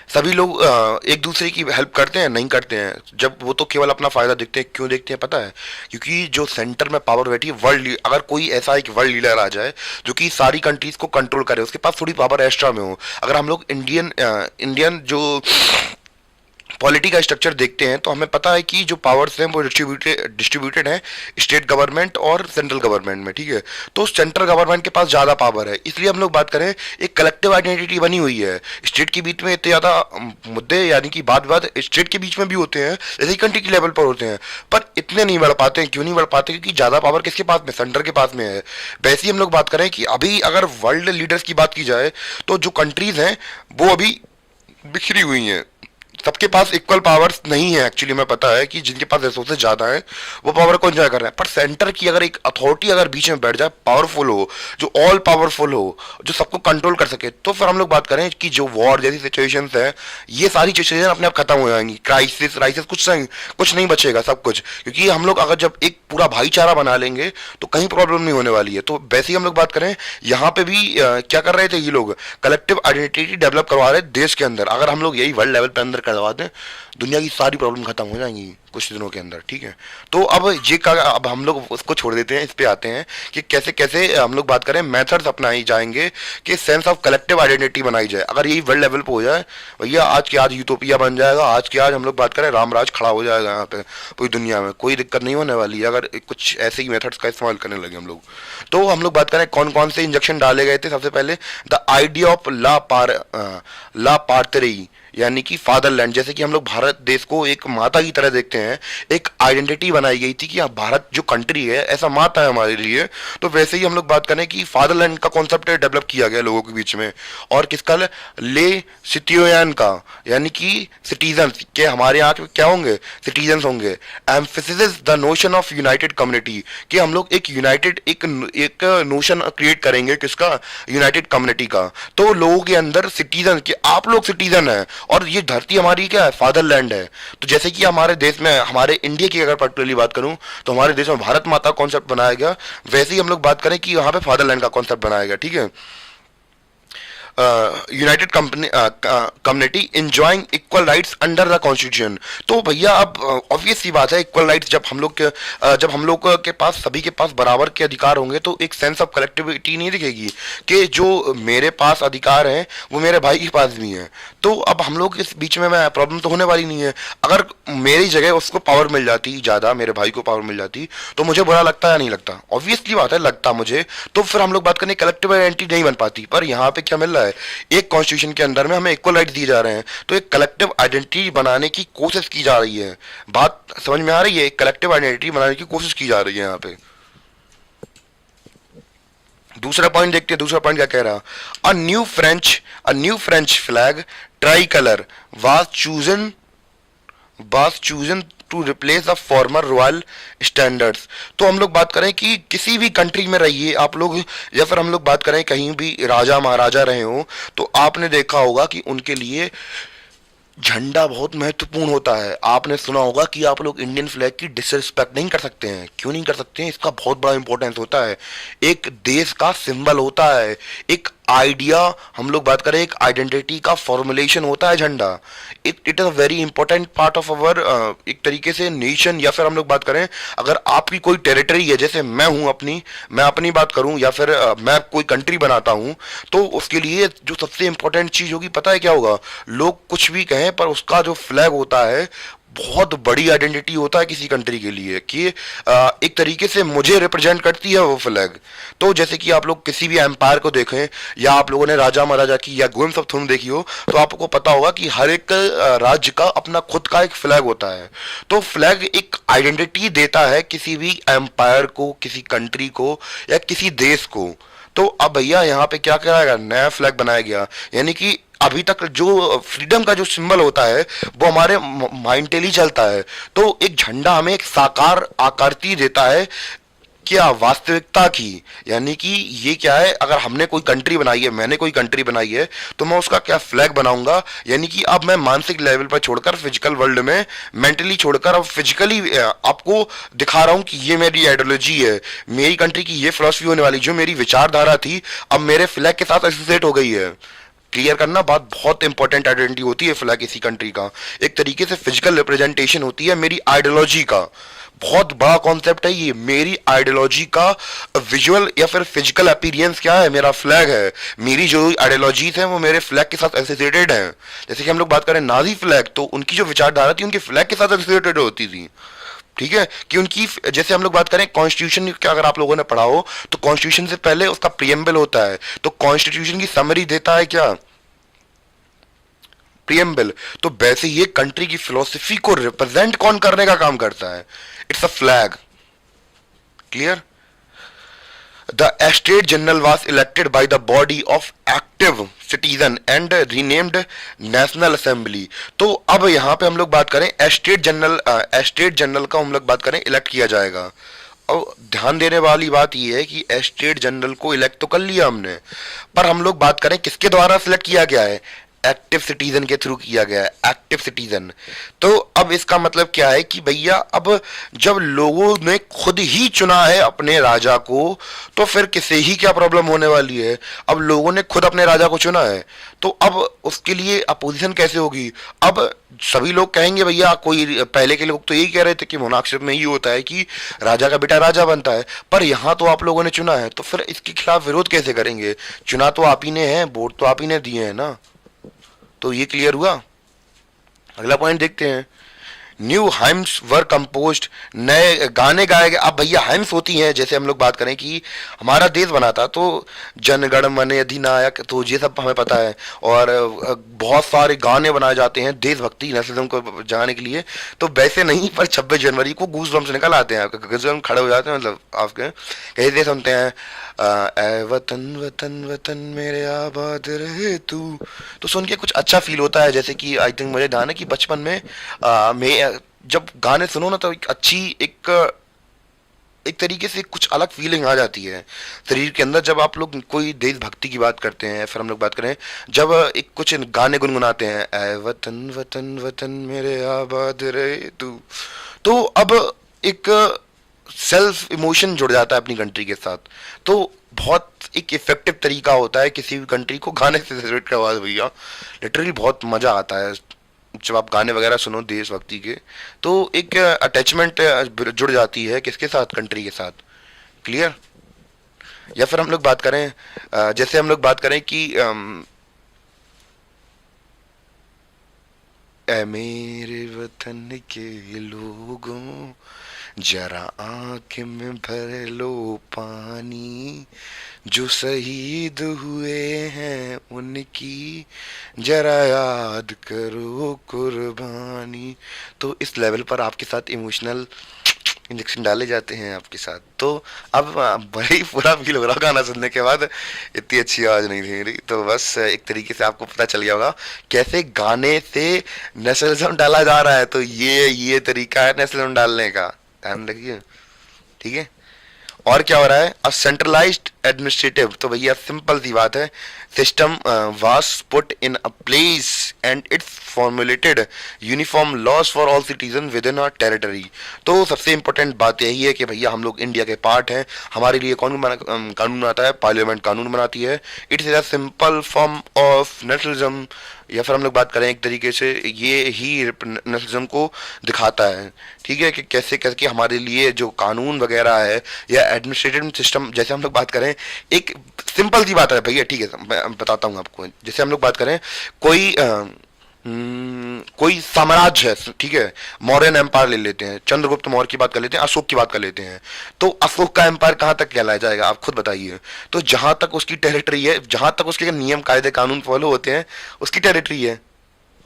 सभी लोग एक दूसरे की हेल्प करते हैं? नहीं करते हैं। जब वो तो केवल अपना फायदा देखते हैं। क्यों देखते हैं पता है? क्योंकि जो सेंटर में पावर बैठी है वर्ल्ड, अगर कोई ऐसा एक वर्ल्ड लीडर आ जाए जो कि सारी कंट्रीज को कंट्रोल करे, उसके पास थोड़ी पावर एक्स्ट्रा में हो। अगर हम लोग इंडियन जो पॉलिटी का स्ट्रक्चर देखते हैं तो हमें पता है कि जो पावर्स हैं वो डिस्ट्रीब्यूटेड हैं स्टेट गवर्नमेंट और सेंट्रल गवर्नमेंट में, ठीक है। तो सेंट्रल गवर्नमेंट के पास ज़्यादा पावर है, इसलिए हम लोग बात करें एक कलेक्टिव आइडेंटिटी बनी हुई है। स्टेट के बीच में इतने ज़्यादा मुद्दे यानी कि बात स्टेट के बीच में भी होते हैं, जैसे कंट्री के लेवल पर होते हैं, पर इतने नहीं बढ़ पाते हैं। क्यों नहीं बढ़ पाते? क्योंकि ज़्यादा पावर किसके पास में? सेंटर के पास में है। वैसे ही हम लोग बात करें कि अभी अगर वर्ल्ड लीडर्स की बात की जाए तो जो कंट्रीज़ हैं वो अभी बिखरी हुई हैं, सबके पास इक्वल पावर्स नहीं है। एक्चुअली हमें पता है कि जिनके पास रिसोर्सेज ज़्यादा है वो पावर को एंजॉय कर रहे हैं, पर सेंटर की अगर एक अथॉरिटी अगर बीच में बैठ जाए, पावरफुल हो, जो ऑल पावरफुल हो, जो सबको कंट्रोल कर सके, तो फिर हम लोग बात करें कि जो वॉर जैसी सिचुएशंस है, ये सारी सिचुएशन अपने आप खत्म हो जाएंगी। क्राइसिस कुछ नहीं बचेगा, सब कुछ। क्योंकि हम लोग अगर जब एक पूरा भाईचारा बना लेंगे तो कहीं प्रॉब्लम नहीं होने वाली है। तो वैसे ही हम लोग बात करें यहाँ पे भी क्या कर रहे थे ये लोग? कलेक्टिव आइडेंटिटी डेवलप करवा रहे देश के अंदर। अगर हम लोग यही वर्ल्ड लेवल पे अंदर करवा दें, दुनिया की सारी प्रॉब्लम खत्म हो जाएंगी कुछ दिनों के अंदर, ठीक है। तो अब हम लोग उसको छोड़ देते हैं, इस पे आते हैं कि कैसे कैसे हम लोग बात करें मेथड्स अपनाई जाएंगे कि सेंस ऑफ कलेक्टिव आइडेंटिटी बनाई जाए। अगर यही वर्ल्ड लेवल पे हो जाए भैया, आज के आज यूटोपिया बन जाएगा। आज के आज हम लोग बात करें रामराज खड़ा हो जाएगा यहाँ पे पूरी दुनिया में, कोई दिक्कत नहीं होने वाली है अगर कुछ ऐसे ही मेथड्स का इस्तेमाल करने लगे हम लोग। तो हम लोग बात करें कौन कौन से इंजेक्शन डाले गए थे। सबसे पहले द आइडिया ऑफ ला पार्टरी, यानी कि फादरलैंड। जैसे कि हम लोग भारत देश को एक माता की तरह देखते हैं, एक आइडेंटिटी बनाई गई थी कि हाँ भारत जो कंट्री है ऐसा माता है हमारे लिए। तो वैसे ही हम लोग बात करें कि फादरलैंड का कॉन्सेप्ट डेवलप किया गया लोगों के बीच में। और किसका? ले सिटियोयन का, यानी कि सिटीजन के, हमारे यहाँ के क्या होंगे? सिटीजन होंगे। Emphasis the notion of United community, कि हम लोग एक यूनाइटेड एक नोशन क्रिएट करेंगे, किसका? यूनाइटेड कम्युनिटी का। तो लोगों के अंदर सिटीजन कि आप लोग सिटीजन है और ये धरती हमारी क्या है? फादरलैंड है। तो जैसे कि हमारे देश में, हमारे इंडिया की अगर पर्टिकुलरली बात करूं तो हमारे देश में भारत माता कॉन्सेप्ट बनाया गया, वैसे ही हम लोग बात करें कि यहाँ पे फादरलैंड का कॉन्सेप्ट बनाया गया, ठीक है। United community enjoying equal rights under the constitution. तो भैया अब ऑब्वियस सी बात है, इक्वल राइट्स जब हम लोग के पास सभी के पास बराबर के अधिकार होंगे तो एक सेंस ऑफ कलेक्टिविटी नहीं दिखेगी कि जो मेरे पास अधिकार हैं वो मेरे भाई के पास भी हैं। तो अब हम लोग इस बीच में प्रॉब्लम तो होने वाली नहीं है। अगर मेरी जगह उसको पावर मिल जाती ज़्यादा, मेरे भाई को पावर मिल जाती, तो मुझे बुरा लगता या नहीं लगता? ऑब्वियसली बात है, लगता मुझे। तो फिर हम लोग बात करें कलेक्टिव आइडेंटिटी नहीं बन पाती। पर यहाँ पे क्या मिल रहा है? एक कॉन्स्टिट्यूशन के अंदर में हमें इक्वल राइट दिए जा रहे हैं, तो एक कलेक्टिव आइडेंटिटी बनाने की कोशिश की जा रही है। बात समझ में आ रही है? एक कलेक्टिव आइडेंटिटी बनाने की कोशिश की जा रही है यहाँ पे। दूसरा पॉइंट देखते हैं, दूसरा पॉइंट क्या कह रहा? A new French flag tricolour was chosen to replace the former royal standards. तो हम लोग बात करें कि किसी भी कंट्री में रहिए आप लोग, या फिर हम लोग बात करें कहीं भी राजा महाराजा रहे हो, तो आपने देखा होगा कि उनके लिए झंडा बहुत महत्वपूर्ण होता है। आपने सुना होगा कि आप लोग इंडियन फ्लैग की डिसरिस्पेक्ट नहीं कर सकते हैं। क्यों नहीं कर सकते हैं? इसका बहुत बड़ा इंपॉर्टेंस होता है, एक देश का सिंबल होता है, एक आइडिया, हम लोग बात करें एक आइडेंटिटी का फॉर्मुलेशन होता है झंडा। It is a very important part of our एक तरीके से नेशन, या फिर हम लोग बात करें अगर आपकी कोई टेरिटरी है, जैसे मैं हूं अपनी, मैं अपनी बात करूं, या फिर मैं कोई कंट्री बनाता हूं, तो उसके लिए जो सबसे इंपॉर्टेंट चीज होगी पता है क्या होगा? लोग कुछ भी कहें पर उसका जो फ्लैग होता है बहुत बड़ी आइडेंटिटी होता है किसी कंट्री के लिए, कि एक तरीके से मुझे रिप्रेजेंट करती है वो फ्लैग। तो जैसे कि आप लोग किसी भी एम्पायर को देखें, या आप लोगों ने राजा महाराजा की या गेम्स ऑफ थ्रोन देखी हो, तो आपको पता होगा कि हर एक राज्य का अपना खुद का एक फ्लैग होता है। तो फ्लैग एक आइडेंटिटी देता है किसी भी एम्पायर को, किसी कंट्री को, या किसी देश को। तो अब भैया यहाँ पे क्या कराया गया? नया फ्लैग बनाया गया, यानी कि अभी तक जो फ्रीडम का जो सिंबल होता है वो हमारे माइंड टेल ही चलता है। तो एक झंडा हमें एक साकार आकृति देता है क्या? वास्तविकता की। यानी कि ये क्या है, अगर हमने कोई कंट्री बनाई है, मैंने कोई कंट्री बनाई है, तो मैं उसका क्या फ्लैग बनाऊंगा? यानी कि अब मैं मानसिक लेवल पर छोड़कर फिजिकल वर्ल्ड में, मेंटली छोड़कर अब फिजिकली आपको दिखा रहा हूं कि ये मेरी आइडियोलॉजी है, मेरी कंट्री की ये फिलॉसफी होने वाली, जो मेरी विचारधारा थी अब मेरे फ्लैग के साथ एसोसिएट हो गई है। क्लियर करना बात, बहुत इंपॉर्टेंट आइडेंटिटी होती है फ्लैग किसी कंट्री का, एक तरीके से फिजिकल रिप्रेजेंटेशन होती है मेरी आइडियोलॉजी का। बहुत बड़ा कॉन्सेप्ट है ये, मेरी आइडियोलॉजी का विजुअल या फिर फिजिकल अपीरियंस क्या है? मेरा फ्लैग है। मेरी जो आइडियोलॉजीज हैं वो मेरे फ्लैग के साथ एसोसिएटेड हैं। जैसे कि हम लोग बात करें नाजी फ्लैग, तो उनकी जो विचारधारा थी उनके फ्लैग के साथ एसोसिएटेड होती थी। ठीक है, कि उनकी, जैसे हम लोग बात करें कॉन्स्टिट्यूशन का, अगर आप लोगों ने पढ़ा हो तो कॉन्स्टिट्यूशन से पहले उसका प्रियम्बल होता है, तो कॉन्स्टिट्यूशन की समरी देता है क्या? प्रियम्बल। तो वैसे ये कंट्री की फिलोसफी को रिप्रेजेंट कौन करने का काम करता है? It's a flag. Clear? The state general was elected by the body of active citizen and renamed national assembly. तो अब यहां पे हम लोग बात करें स्टेट जनरल का हम लोग बात करें इलेक्ट किया जाएगा। और ध्यान देने वाली बात यह है कि स्टेट जनरल को इलेक्ट तो कर लिया हमने, पर हम लोग बात करें किसके द्वारा सिलेक्ट किया गया है? एक्टिव सिटीजन के थ्रू किया गया है, एक्टिव सिटीजन। तो अब इसका मतलब क्या है कि भैया अब जब लोगों ने खुद ही चुना है अपने राजा को, तो फिर किसे ही क्या प्रॉब्लम होने वाली है? अब लोगों ने खुद अपने राजा को चुना है, तो अब उसके लिए अपोजिशन कैसे होगी? अब सभी लोग कहेंगे भैया, कोई पहले के लोग तो यही कह रहे थे कि मोनार्की में यही होता है कि राजा का बेटा राजा बनता है, पर यहाँ तो आप लोगों ने चुना है, तो फिर इसके खिलाफ विरोध कैसे करेंगे? चुना तो आप ही ने है, वोट तो आप ही ने दिए हैं ना। तो ये क्लियर हुआ। अगला पॉइंट देखते हैं। न्यू हाइम्स वर कंपोज्ड, नए गाने गाए गए। अब भैया हाइम्स होती हैं, जैसे हम लोग बात करें कि हमारा देश बना था तो जनगण मन अधिनायक, तो ये सब हमें पता है, और बहुत सारे गाने बनाए जाते हैं देशभक्ति नेशनलिज्म को जगाने के लिए। तो वैसे नहीं, पर 26 जनवरी को गूज बम्स निकल आते हैं, गजब खड़े हो जाते हैं, मतलब आपके कैसे सुनते हैं ऐ वतन वतन वतन मेरे आबाद रहे तू, तो सुन के कुछ अच्छा फील होता है। जैसे कि आई थिंक मुझे ध्यान है कि बचपन में मैं जब गाने सुनो ना, तो एक अच्छी एक तरीके से कुछ अलग फीलिंग आ जाती है शरीर के अंदर, जब आप लोग कोई देशभक्ति की बात करते हैं। फिर हम लोग बात करें जब एक कुछ गाने गुनगुनाते हैं, ऐ वतन वतन वतन मेरे आबाद रहे तू, तो अब एक सेल्फ इमोशन जुड़ जाता है अपनी कंट्री के साथ। तो बहुत एक इफेक्टिव तरीका होता है किसी भी कंट्री को गाने से सेलिब्रेट करवा दो भैया, लिटरली बहुत मजा आता है जब आप गाने वगैरह सुनो देशभक्ति के, तो एक अटैचमेंट जुड़ जाती है किसके साथ? कंट्री के साथ। क्लियर? या फिर हम लोग बात करें जैसे हम लोग बात करें कि ऐ मेरे वतन के लोगों जरा आंख में भर लो पानी, जो शहीद हुए हैं उनकी जरा याद करो कुर्बानी। तो इस लेवल पर आपके साथ इमोशनल इंजेक्शन डाले जाते हैं आपके साथ। तो अब बड़ा ही पूरा फील हो रहा गाना सुनने के बाद, इतनी अच्छी आवाज नहीं थी मेरी, तो बस एक तरीके से आपको पता चल गया होगा कैसे गाने से नेशनलिज्म डाला जा रहा है। तो ये तरीका है नेशनलिज्म डालने का, ध्यान रखिए। ठीक है, और क्या हो रहा है? अब सेंट्रलाइज्ड एडमिनिस्ट्रेटिव, तो भैया सिंपल सी बात है, system was put in a place and its formulated uniform laws for all citizens within our territory। तो सबसे इम्पोर्टेंट बात यही है कि भैया हम लोग इंडिया के पार्ट हैं, हमारे लिए कौन कानून बनाता है? पार्लियामेंट कानून बनाती है। It's is a simple form of nationalism, या फिर हम लोग बात करें एक तरीके से ये ही नेशनलिज्म को दिखाता है, ठीक है, कि कैसे करके हमारे लिए जो कानून वगैरह है या एडमिनिस्ट्रेटिव सिस्टम, जैसे हम लोग बात करें, एक सिंपल सी बात है भैया, ठीक है, मैं बताता हूँ आपको। जैसे हम लोग बात करें कोई कोई साम्राज्य है, ठीक है, मौर्यन एम्पायर ले लेते हैं, चंद्रगुप्त मौर्य की बात कर लेते हैं, अशोक की बात कर लेते हैं। तो अशोक का एम्पायर कहाँ तक कहलाया जाएगा, आप खुद बताइए। तो जहां तक उसकी टेरिटरी है, जहां तक उसके नियम कायदे कानून फॉलो होते हैं, उसकी टेरिटरी है।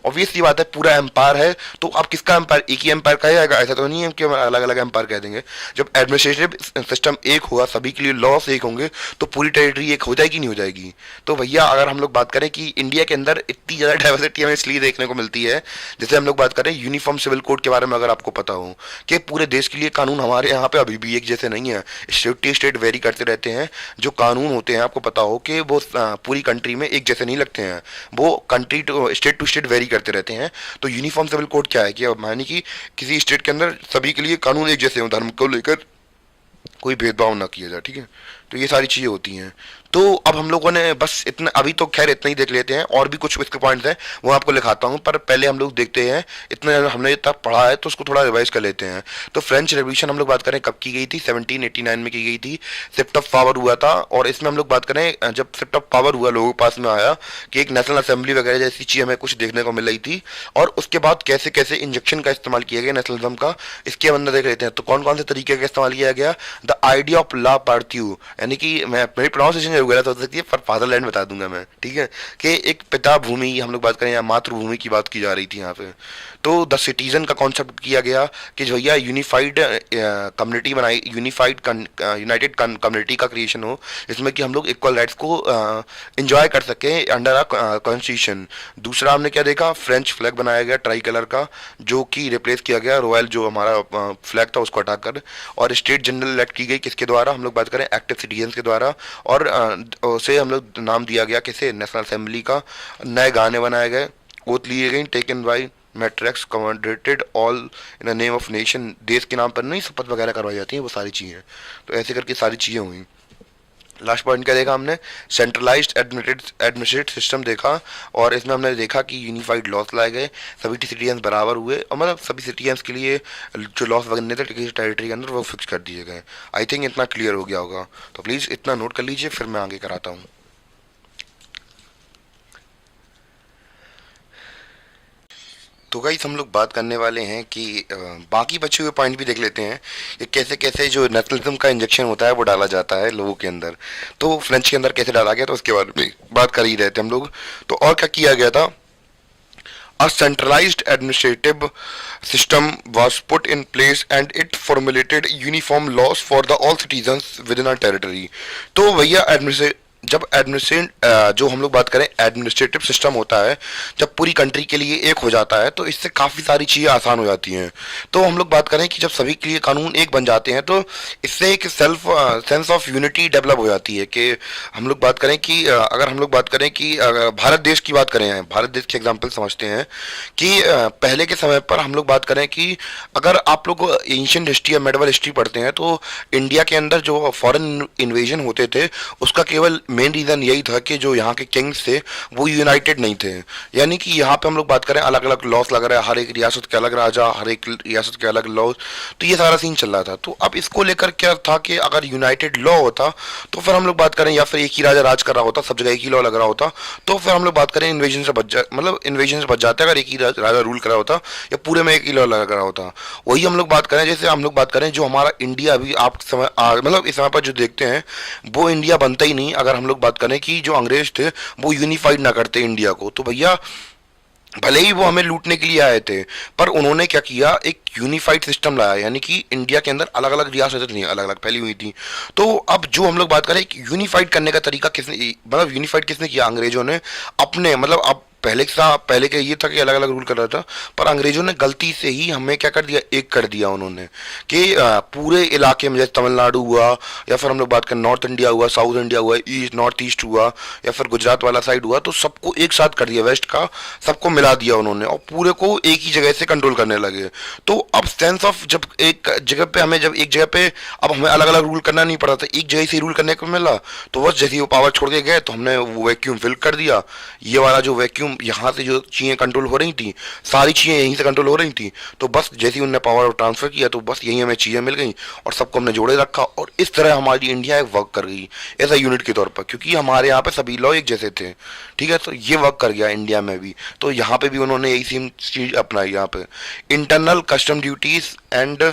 ऑब्वियसली बात है, पूरा एम्पायर है तो आप किसका एम्पायर, एक ही एम्पायर कहा जाएगा? ऐसा तो नहीं है कि अलग अलग एम्पायर कह देंगे। जब एडमिनिस्ट्रेटिव सिस्टम एक होगा, सभी के लिए लॉस एक होंगे, तो पूरी टेरिटरी एक हो जाएगी, नहीं हो जाएगी? तो भैया अगर हम लोग बात करें कि इंडिया के अंदर इतनी ज़्यादा डाइवर्सिटी हमें इसलिए देखने को मिलती है, जैसे हम लोग बात करें यूनिफॉर्म सिविल कोड के बारे में, अगर आपको पता हो कि पूरे देश के लिए कानून हमारे यहाँ पे अभी भी एक जैसे नहीं है, स्टेट टू स्टेट वेरी करते रहते हैं। जो कानून होते हैं, आपको पता हो कि वो पूरी कंट्री में एक जैसे नहीं लगते हैं, वो कंट्री टू स्टेट वेरी करते रहते हैं। तो यूनिफॉर्म सिविल कोड क्या है कि मानी कि किसी स्टेट के अंदर सभी के लिए कानून एक जैसे हो, धर्म को लेकर कोई भेदभाव ना किया जाए, ठीक है। तो ये सारी चीज़ें होती हैं। तो अब हम लोगों ने बस इतना, अभी तो खैर इतना ही देख लेते हैं, और भी कुछ इसके पॉइंट्स हैं वो आपको लिखाता हूँ, पर पहले हम लोग देखते हैं, इतना हमने इतना पढ़ा है तो उसको थोड़ा रिवाइज कर लेते हैं। तो फ्रेंच रेवोल्यूशन हम लोग बात करें कब की गई थी? 1789 में की गई थी, शिफ्ट ऑफ पावर हुआ था। और इसमें हम लोग बात करें, जब शिफ्ट ऑफ पावर हुआ, लोगों के पास में आया कि एक नेशनल असेंबली वगैरह जैसी चीज़ हमें कुछ देखने को मिल रही थी, और उसके बाद कैसे कैसे इंजेक्शन का इस्तेमाल किया गया नेशनलिज्म का, इसके अंदर देख लेते हैं। तो कौन कौन से तरीके का इस्तेमाल किया गया? द आइडिया ऑफ ला पार्थ्यू, यानी कि मैं मेरी प्रोनाउंसिएशन गलत हो सकती है पर फादरलैंड बता दूंगा मैं, ठीक है, कि एक पिता भूमि हम लोग बात करें या मातृभूमि की बात की जा रही थी यहाँ पे। तो द सिटीजन का कॉन्सेप्ट किया गया कि जो भैया यूनिफाइड कम्युनिटी बनाई, यूनिफाइड यूनाइटेड कम्युनिटी का क्रिएशन हो, जिसमें कि हम लोग इक्वल राइट्स को इंजॉय कर सकें अंडर अ कॉन्स्टिट्यूशन। दूसरा हमने क्या देखा? फ्रेंच फ्लैग बनाया गया ट्राई कलर का, जो कि रिप्लेस किया गया रॉयल जो हमारा फ्लैग था उसको हटाकर, और स्टेट जनरल इलेक्ट की गई किसके द्वारा? हम लोग बात करें एक्टिव सिटीजन के द्वारा, और उसे हम लोग नाम दिया गया किसे? नेशनल असेंबली का। नए गाने बनाए गए, ओथ लिए गई, taken by matrix commanded all in the name of nation, देश के नाम पर नहीं शपथ वगैरह करवाई जाती हैं, वो सारी चीज़ें। तो ऐसे करके सारी चीज़ें हुई। लास्ट पॉइंट क्या देखा हमने? सेंट्रलाइज्ड एडमिनिस्ट्रेटिव सिस्टम देखा, और इसमें हमने देखा कि यूनिफाइड लॉस लाए गए, सभी सिटीजन बराबर हुए, और मतलब सभी सिटीजन के लिए जो लॉस बनने थे टेरिटरी के अंदर वो फिक्स कर दिए गए। आई थिंक इतना क्लियर हो गया होगा, तो प्लीज़ इतना नोट कर लीजिए, फिर मैं आगे कराता हूँ। तो गाइस हम लोग बात करने वाले हैं कि बाकी बचे हुए पॉइंट भी देख लेते हैं कि कैसे कैसे जो नेशनलिज्म का इंजेक्शन होता है वो डाला जाता है लोगों के अंदर। तो फ्रेंच के अंदर कैसे डाला गया, तो उसके बारे में बात कर ही रहे थे हम लोग। तो और क्या किया गया था? A centralized administrative system was put in place and it formulated uniform laws for the all citizens within our territory। तो भैया जब जो हम लोग बात करें एडमिनिस्ट्रेटिव सिस्टम होता है, जब पूरी कंट्री के लिए एक हो जाता है, तो इससे काफ़ी सारी चीज़ें आसान हो जाती हैं। तो हम लोग बात करें कि जब सभी के लिए कानून एक बन जाते हैं, तो इससे एक सेंस ऑफ यूनिटी डेवलप हो जाती है। कि हम लोग बात करें कि अगर हम लोग बात करें कि अगर भारत देश की बात करें, भारत देश की एग्जाम्पल समझते हैं कि पहले के समय पर हम लोग बात करें कि अगर आप लोग एंशियंट हिस्ट्री या मेडिवल हिस्ट्री पढ़ते हैं, तो इंडिया के अंदर जो फॉरेन इन्वेजन होते थे, उसका केवल मेन रीज़न यही था कि जो यहाँ के किंग्स थे वो यूनाइटेड नहीं थे। यानी कि यहाँ पे हम लोग बात करें अलग अलग लॉस लग रहा है, हर एक रियासत के अलग राजा, हर एक रियासत के अलग लॉ, तो ये सारा सीन चल रहा था। तो अब इसको लेकर क्या था कि अगर यूनाइटेड लॉ होता तो फिर हम लोग बात करें, या फिर एक ही राजा राज कर रहा होता, सब जगह एक ही लॉ लग रहा होता, तो फिर हम लोग बात करें इन्वेजन से बच मतलब इन्वेजन से बच जाते अगर एक ही राजा रूल कर रहा होता या पूरे में एक ही लॉ लग रहा होता। वही हम लोग बात करें, जैसे हम लोग बात करें जो हमारा इंडिया अभी आप समय मतलब इस समय पर जो देखते हैं वो इंडिया बनता ही नहीं अगर हम लोग बात करें कि जो अंग्रेज थे वो यूनिफाइड ना करते इंडिया को। तो भैया भले ही वो हमें लूटने के लिए आए थे, पर उन्होंने क्या किया, एक यूनिफाइड सिस्टम लाया, यानी कि इंडिया के अंदर अलग अलग रियासतें थी, अलग अलग फैली हुई थी। तो अब जो हम लोग बात करें यूनिफाइड करने का तरीका किसने, मतलब यूनिफाइड किसने किया? अंग्रेजों ने अपने, मतलब अब पहले के ये था कि अलग अलग रूल कर रहा था, पर अंग्रेजों ने गलती से ही हमें क्या कर दिया, एक कर दिया उन्होंने कि पूरे इलाके में, जैसे तमिलनाडु हुआ, या फिर हम लोग बात करें नॉर्थ इंडिया हुआ, साउथ इंडिया हुआ, ईस्ट नॉर्थ ईस्ट हुआ, या फिर गुजरात वाला साइड हुआ, तो सबको एक साथ कर दिया, वेस्ट का सबको मिला दिया उन्होंने, और पूरे को एक ही जगह से कंट्रोल करने लगे। तो अब सेंस ऑफ, जब एक जगह पे हमें, जब एक जगह पे अब हमें अलग अलग रूल करना नहीं पड़ा था, एक जगह से रूल करने को मिला, तो बस जैसे ही वो पावर छोड़ के गए तो हमने वो वैक्यूम फिल कर दिया। ये वाला जो वैक्यूम, यहाँ से जो चीज़ें कंट्रोल हो रही थी, सारी चीज़ें यहीं से कंट्रोल हो रही थी, तो बस जैसे ही उनने पावर ट्रांसफर किया तो बस यहीं हमें चीज़ें मिल गई और सबको हमने जोड़े रखा, और इस तरह हमारी इंडिया एक वर्क कर गई एज अ यूनिट के तौर पर, क्योंकि हमारे यहाँ पे सभी लॉ एक जैसे थे। ठीक है, तो ये वर्क कर गया इंडिया में भी। तो यहाँ पे भी उन्होंने यही सेम चीज़ अपनाई। यहाँ पे इंटरनल कस्टम ड्यूटीज एंड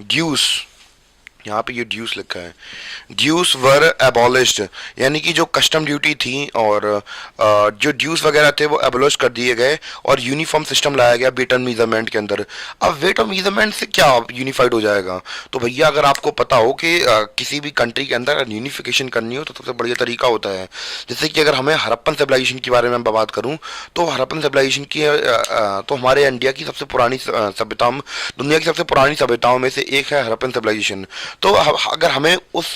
ड्यूस, यहाँ पे ये ड्यूस लिखा है, ड्यूस वर एबॉलिश्ड, यानी कि जो कस्टम ड्यूटी थी और जो ड्यूस वगैरह थे वो एबॉलिश कर दिए गए, और यूनिफॉर्म सिस्टम लाया गया वेट एंड मीजरमेंट के अंदर। अब वेट और मीजरमेंट से क्या यूनिफाइड हो जाएगा? तो भैया अगर आपको पता हो कि किसी भी कंट्री के अंदर यूनिफिकेशन करनी हो तो सबसे बढ़िया तरीका होता है, जैसे कि अगर हमें हड़प्पन सिविलाइजेशन के बारे में बात करूँ, तो हड़प्पन सिविलाइजेशन की तो हमारे इंडिया की सबसे पुरानी सभ्यता, दुनिया की सबसे पुरानी सभ्यताओं में से एक है हड़प्पन सिविलाइजेशन। तो अगर हमें उस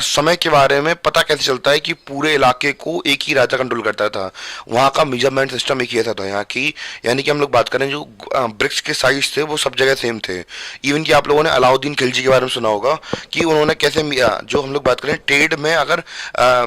समय के बारे में पता कैसे चलता है कि पूरे इलाके को एक ही राजा कंट्रोल करता था, वहाँ का मेजरमेंट सिस्टम एक ही ऐसा था यहाँ की, यानी कि हम लोग बात करें जो ब्रिक्स के साइज थे वो सब जगह सेम थे। इवन कि आप लोगों ने अलाउद्दीन खिलजी के बारे में सुना होगा कि उन्होंने कैसे जो हम लोग बात करें ट्रेड में अगर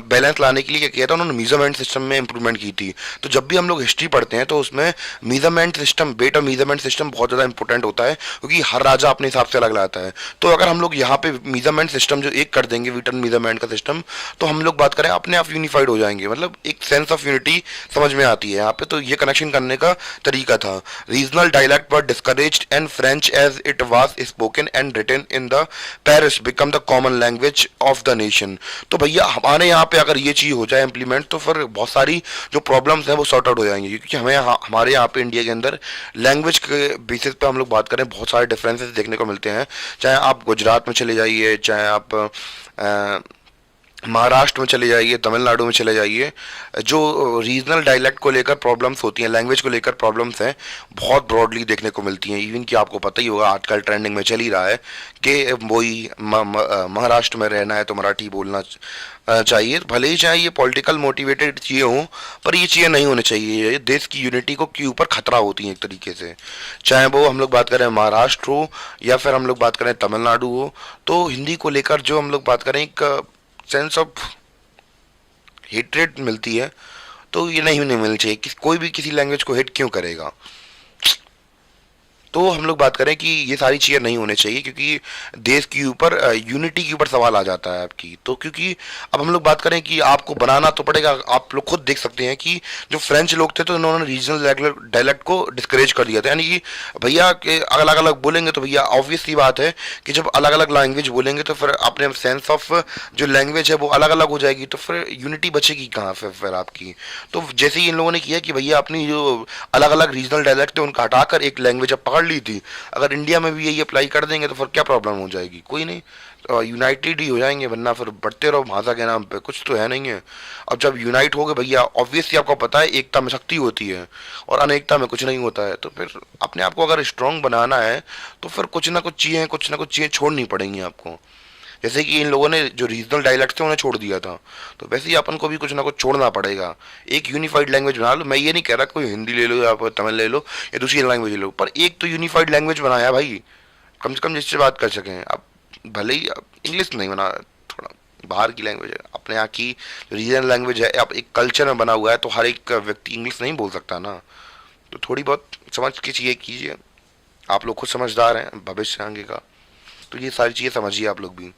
बैलेंस लाने के लिए क्या किया था, उन्होंने मेजरमेंट सिस्टम में इंप्रूवमेंट की थी। तो जब भी हम लोग हिस्ट्री पढ़ते हैं तो उसमें मेजरमेंट सिस्टम, वेट और मेजरमेंट सिस्टम बहुत ज़्यादा इंपॉर्टेंट होता है, क्योंकि हर राजा अपने हिसाब से अलग लाता है। तो अगर हम लोग यहाँ पे मेजरमेंट सिस्टम जो एक कर देंगे, वेट एंड मेजरमेंट का सिस्टम, तो हम लोग बात करें अपने आप यूनिफाइड हो जाएंगे, मतलब एक सेंस ऑफ यूनिटी समझ में आती है यहाँ पे। तो ये कनेक्शन करने का तरीका था। Regional dialect were discouraged and French as it was spoken and written in the Paris become the common language of the nation. तो भैया हमारे यहाँ पे अगर ये चीज़ हो जाए इम्प्लीमेंट, तो फिर बहुत सारी जो प्रॉब्लम्स हैं वो सॉर्ट आउट हो जाएंगी, क्योंकि हमें हमारे यहाँ पे इंडिया के अंदर लैंग्वेज के बेसिस पे हम लोग बात करें बहुत सारे डिफरेंसेस देखने को मिलते हैं। चाहे आप गुजरात में चले जाइए, चाहे आप महाराष्ट्र में चले जाइए, तमिलनाडु में चले जाइए, जो रीजनल डायलैक्ट को लेकर प्रॉब्लम्स होती हैं, लैंग्वेज को लेकर प्रॉब्लम्स हैं, बहुत ब्रॉडली देखने को मिलती हैं। इवन कि आपको पता ही होगा आजकल ट्रेंडिंग में चल ही रहा है कि वही महाराष्ट्र में रहना है तो मराठी बोलना चाहिए। भले ही चाहे ये पॉलिटिकल मोटिवेटेड चीज़ें हों, पर ये चीज़ें नहीं होनी चाहिए, ये देश की यूनिटी को के ऊपर खतरा होती हैं एक तरीके से। चाहे वो हम लोग बात करें महाराष्ट्र हो या फिर हम लोग बात करें तमिलनाडु हो, तो हिंदी को लेकर जो हम लोग बात करें एक सेंस ऑफ हेट्रेड मिलती है, तो ये नहीं मिलनी चाहिए। कोई भी किसी लैंग्वेज को हेट क्यों करेगा? तो हम लोग बात करें कि ये सारी चीज़ें नहीं होने चाहिए, क्योंकि देश के ऊपर यूनिटी के ऊपर सवाल आ जाता है आपकी। तो क्योंकि अब हम लोग बात करें कि आपको बनाना तो पड़ेगा, आप लोग खुद देख सकते हैं कि जो फ्रेंच लोग थे तो उन्होंने रीजनल डायलेक्ट को डिस्करेज कर दिया था, यानी कि भैया के अलग अलग बोलेंगे तो भैया ऑब्वियस सी बात है कि जब अलग अलग लैंग्वेज बोलेंगे तो फिर अपने सेंस ऑफ जो लैंग्वेज है वो अलग अलग हो जाएगी, तो फिर यूनिटी बचेगी कहाँ फिर आपकी। तो जैसे ही इन लोगों ने किया कि भैया अपनी जो अलग अलग रीजनल डायलेक्ट थे उनका हटाकर एक लैंग्वेज अब पकड़ ली थी, अगर इंडिया में भी यही अप्लाई कर देंगे तो फिर क्या प्रॉब्लम हो जाएगी? कोई नहीं, यूनाइटेड ही हो जाएंगे, वरना फिर बढ़ते रहो भाषा के नाम पे, कुछ तो है नहीं है। अब जब यूनाइट हो गए भैया, ऑब्वियसली आपको पता है एकता में शक्ति होती है और अनेकता में कुछ नहीं होता है। तो फिर अपने आप को अगर स्ट्रांग बनाना है तो फिर कुछ ना कुछ चीज़ें छोड़नी पड़ेंगी आपको। जैसे कि इन लोगों ने जो रीजनल डायलेक्ट थे उन्हें छोड़ दिया था, तो वैसे ही अपन को भी कुछ ना कुछ छोड़ना पड़ेगा, एक यूनिफाइड लैंग्वेज बना लो। मैं ये नहीं कह रहा कोई हिंदी ले लो या फिर तमिल ले लो या दूसरी लैंग्वेज ले लो, पर एक तो यूनिफाइड लैंग्वेज बनाया भाई, कम से कम जिससे बात कर सकें। अब भले ही इंग्लिश नहीं बना, थोड़ा बाहर की लैंग्वेज है, अपने यहाँ की रीजनल लैंग्वेज है, अब एक कल्चर में बना हुआ है, तो हर एक व्यक्ति इंग्लिश नहीं बोल सकता ना। तो थोड़ी बहुत समझ के चीज़ें कीजिए, आप लोग खुद समझदार हैं, भविष्य आगे का। तो ये सारी चीज़ें समझिए आप लोग भी।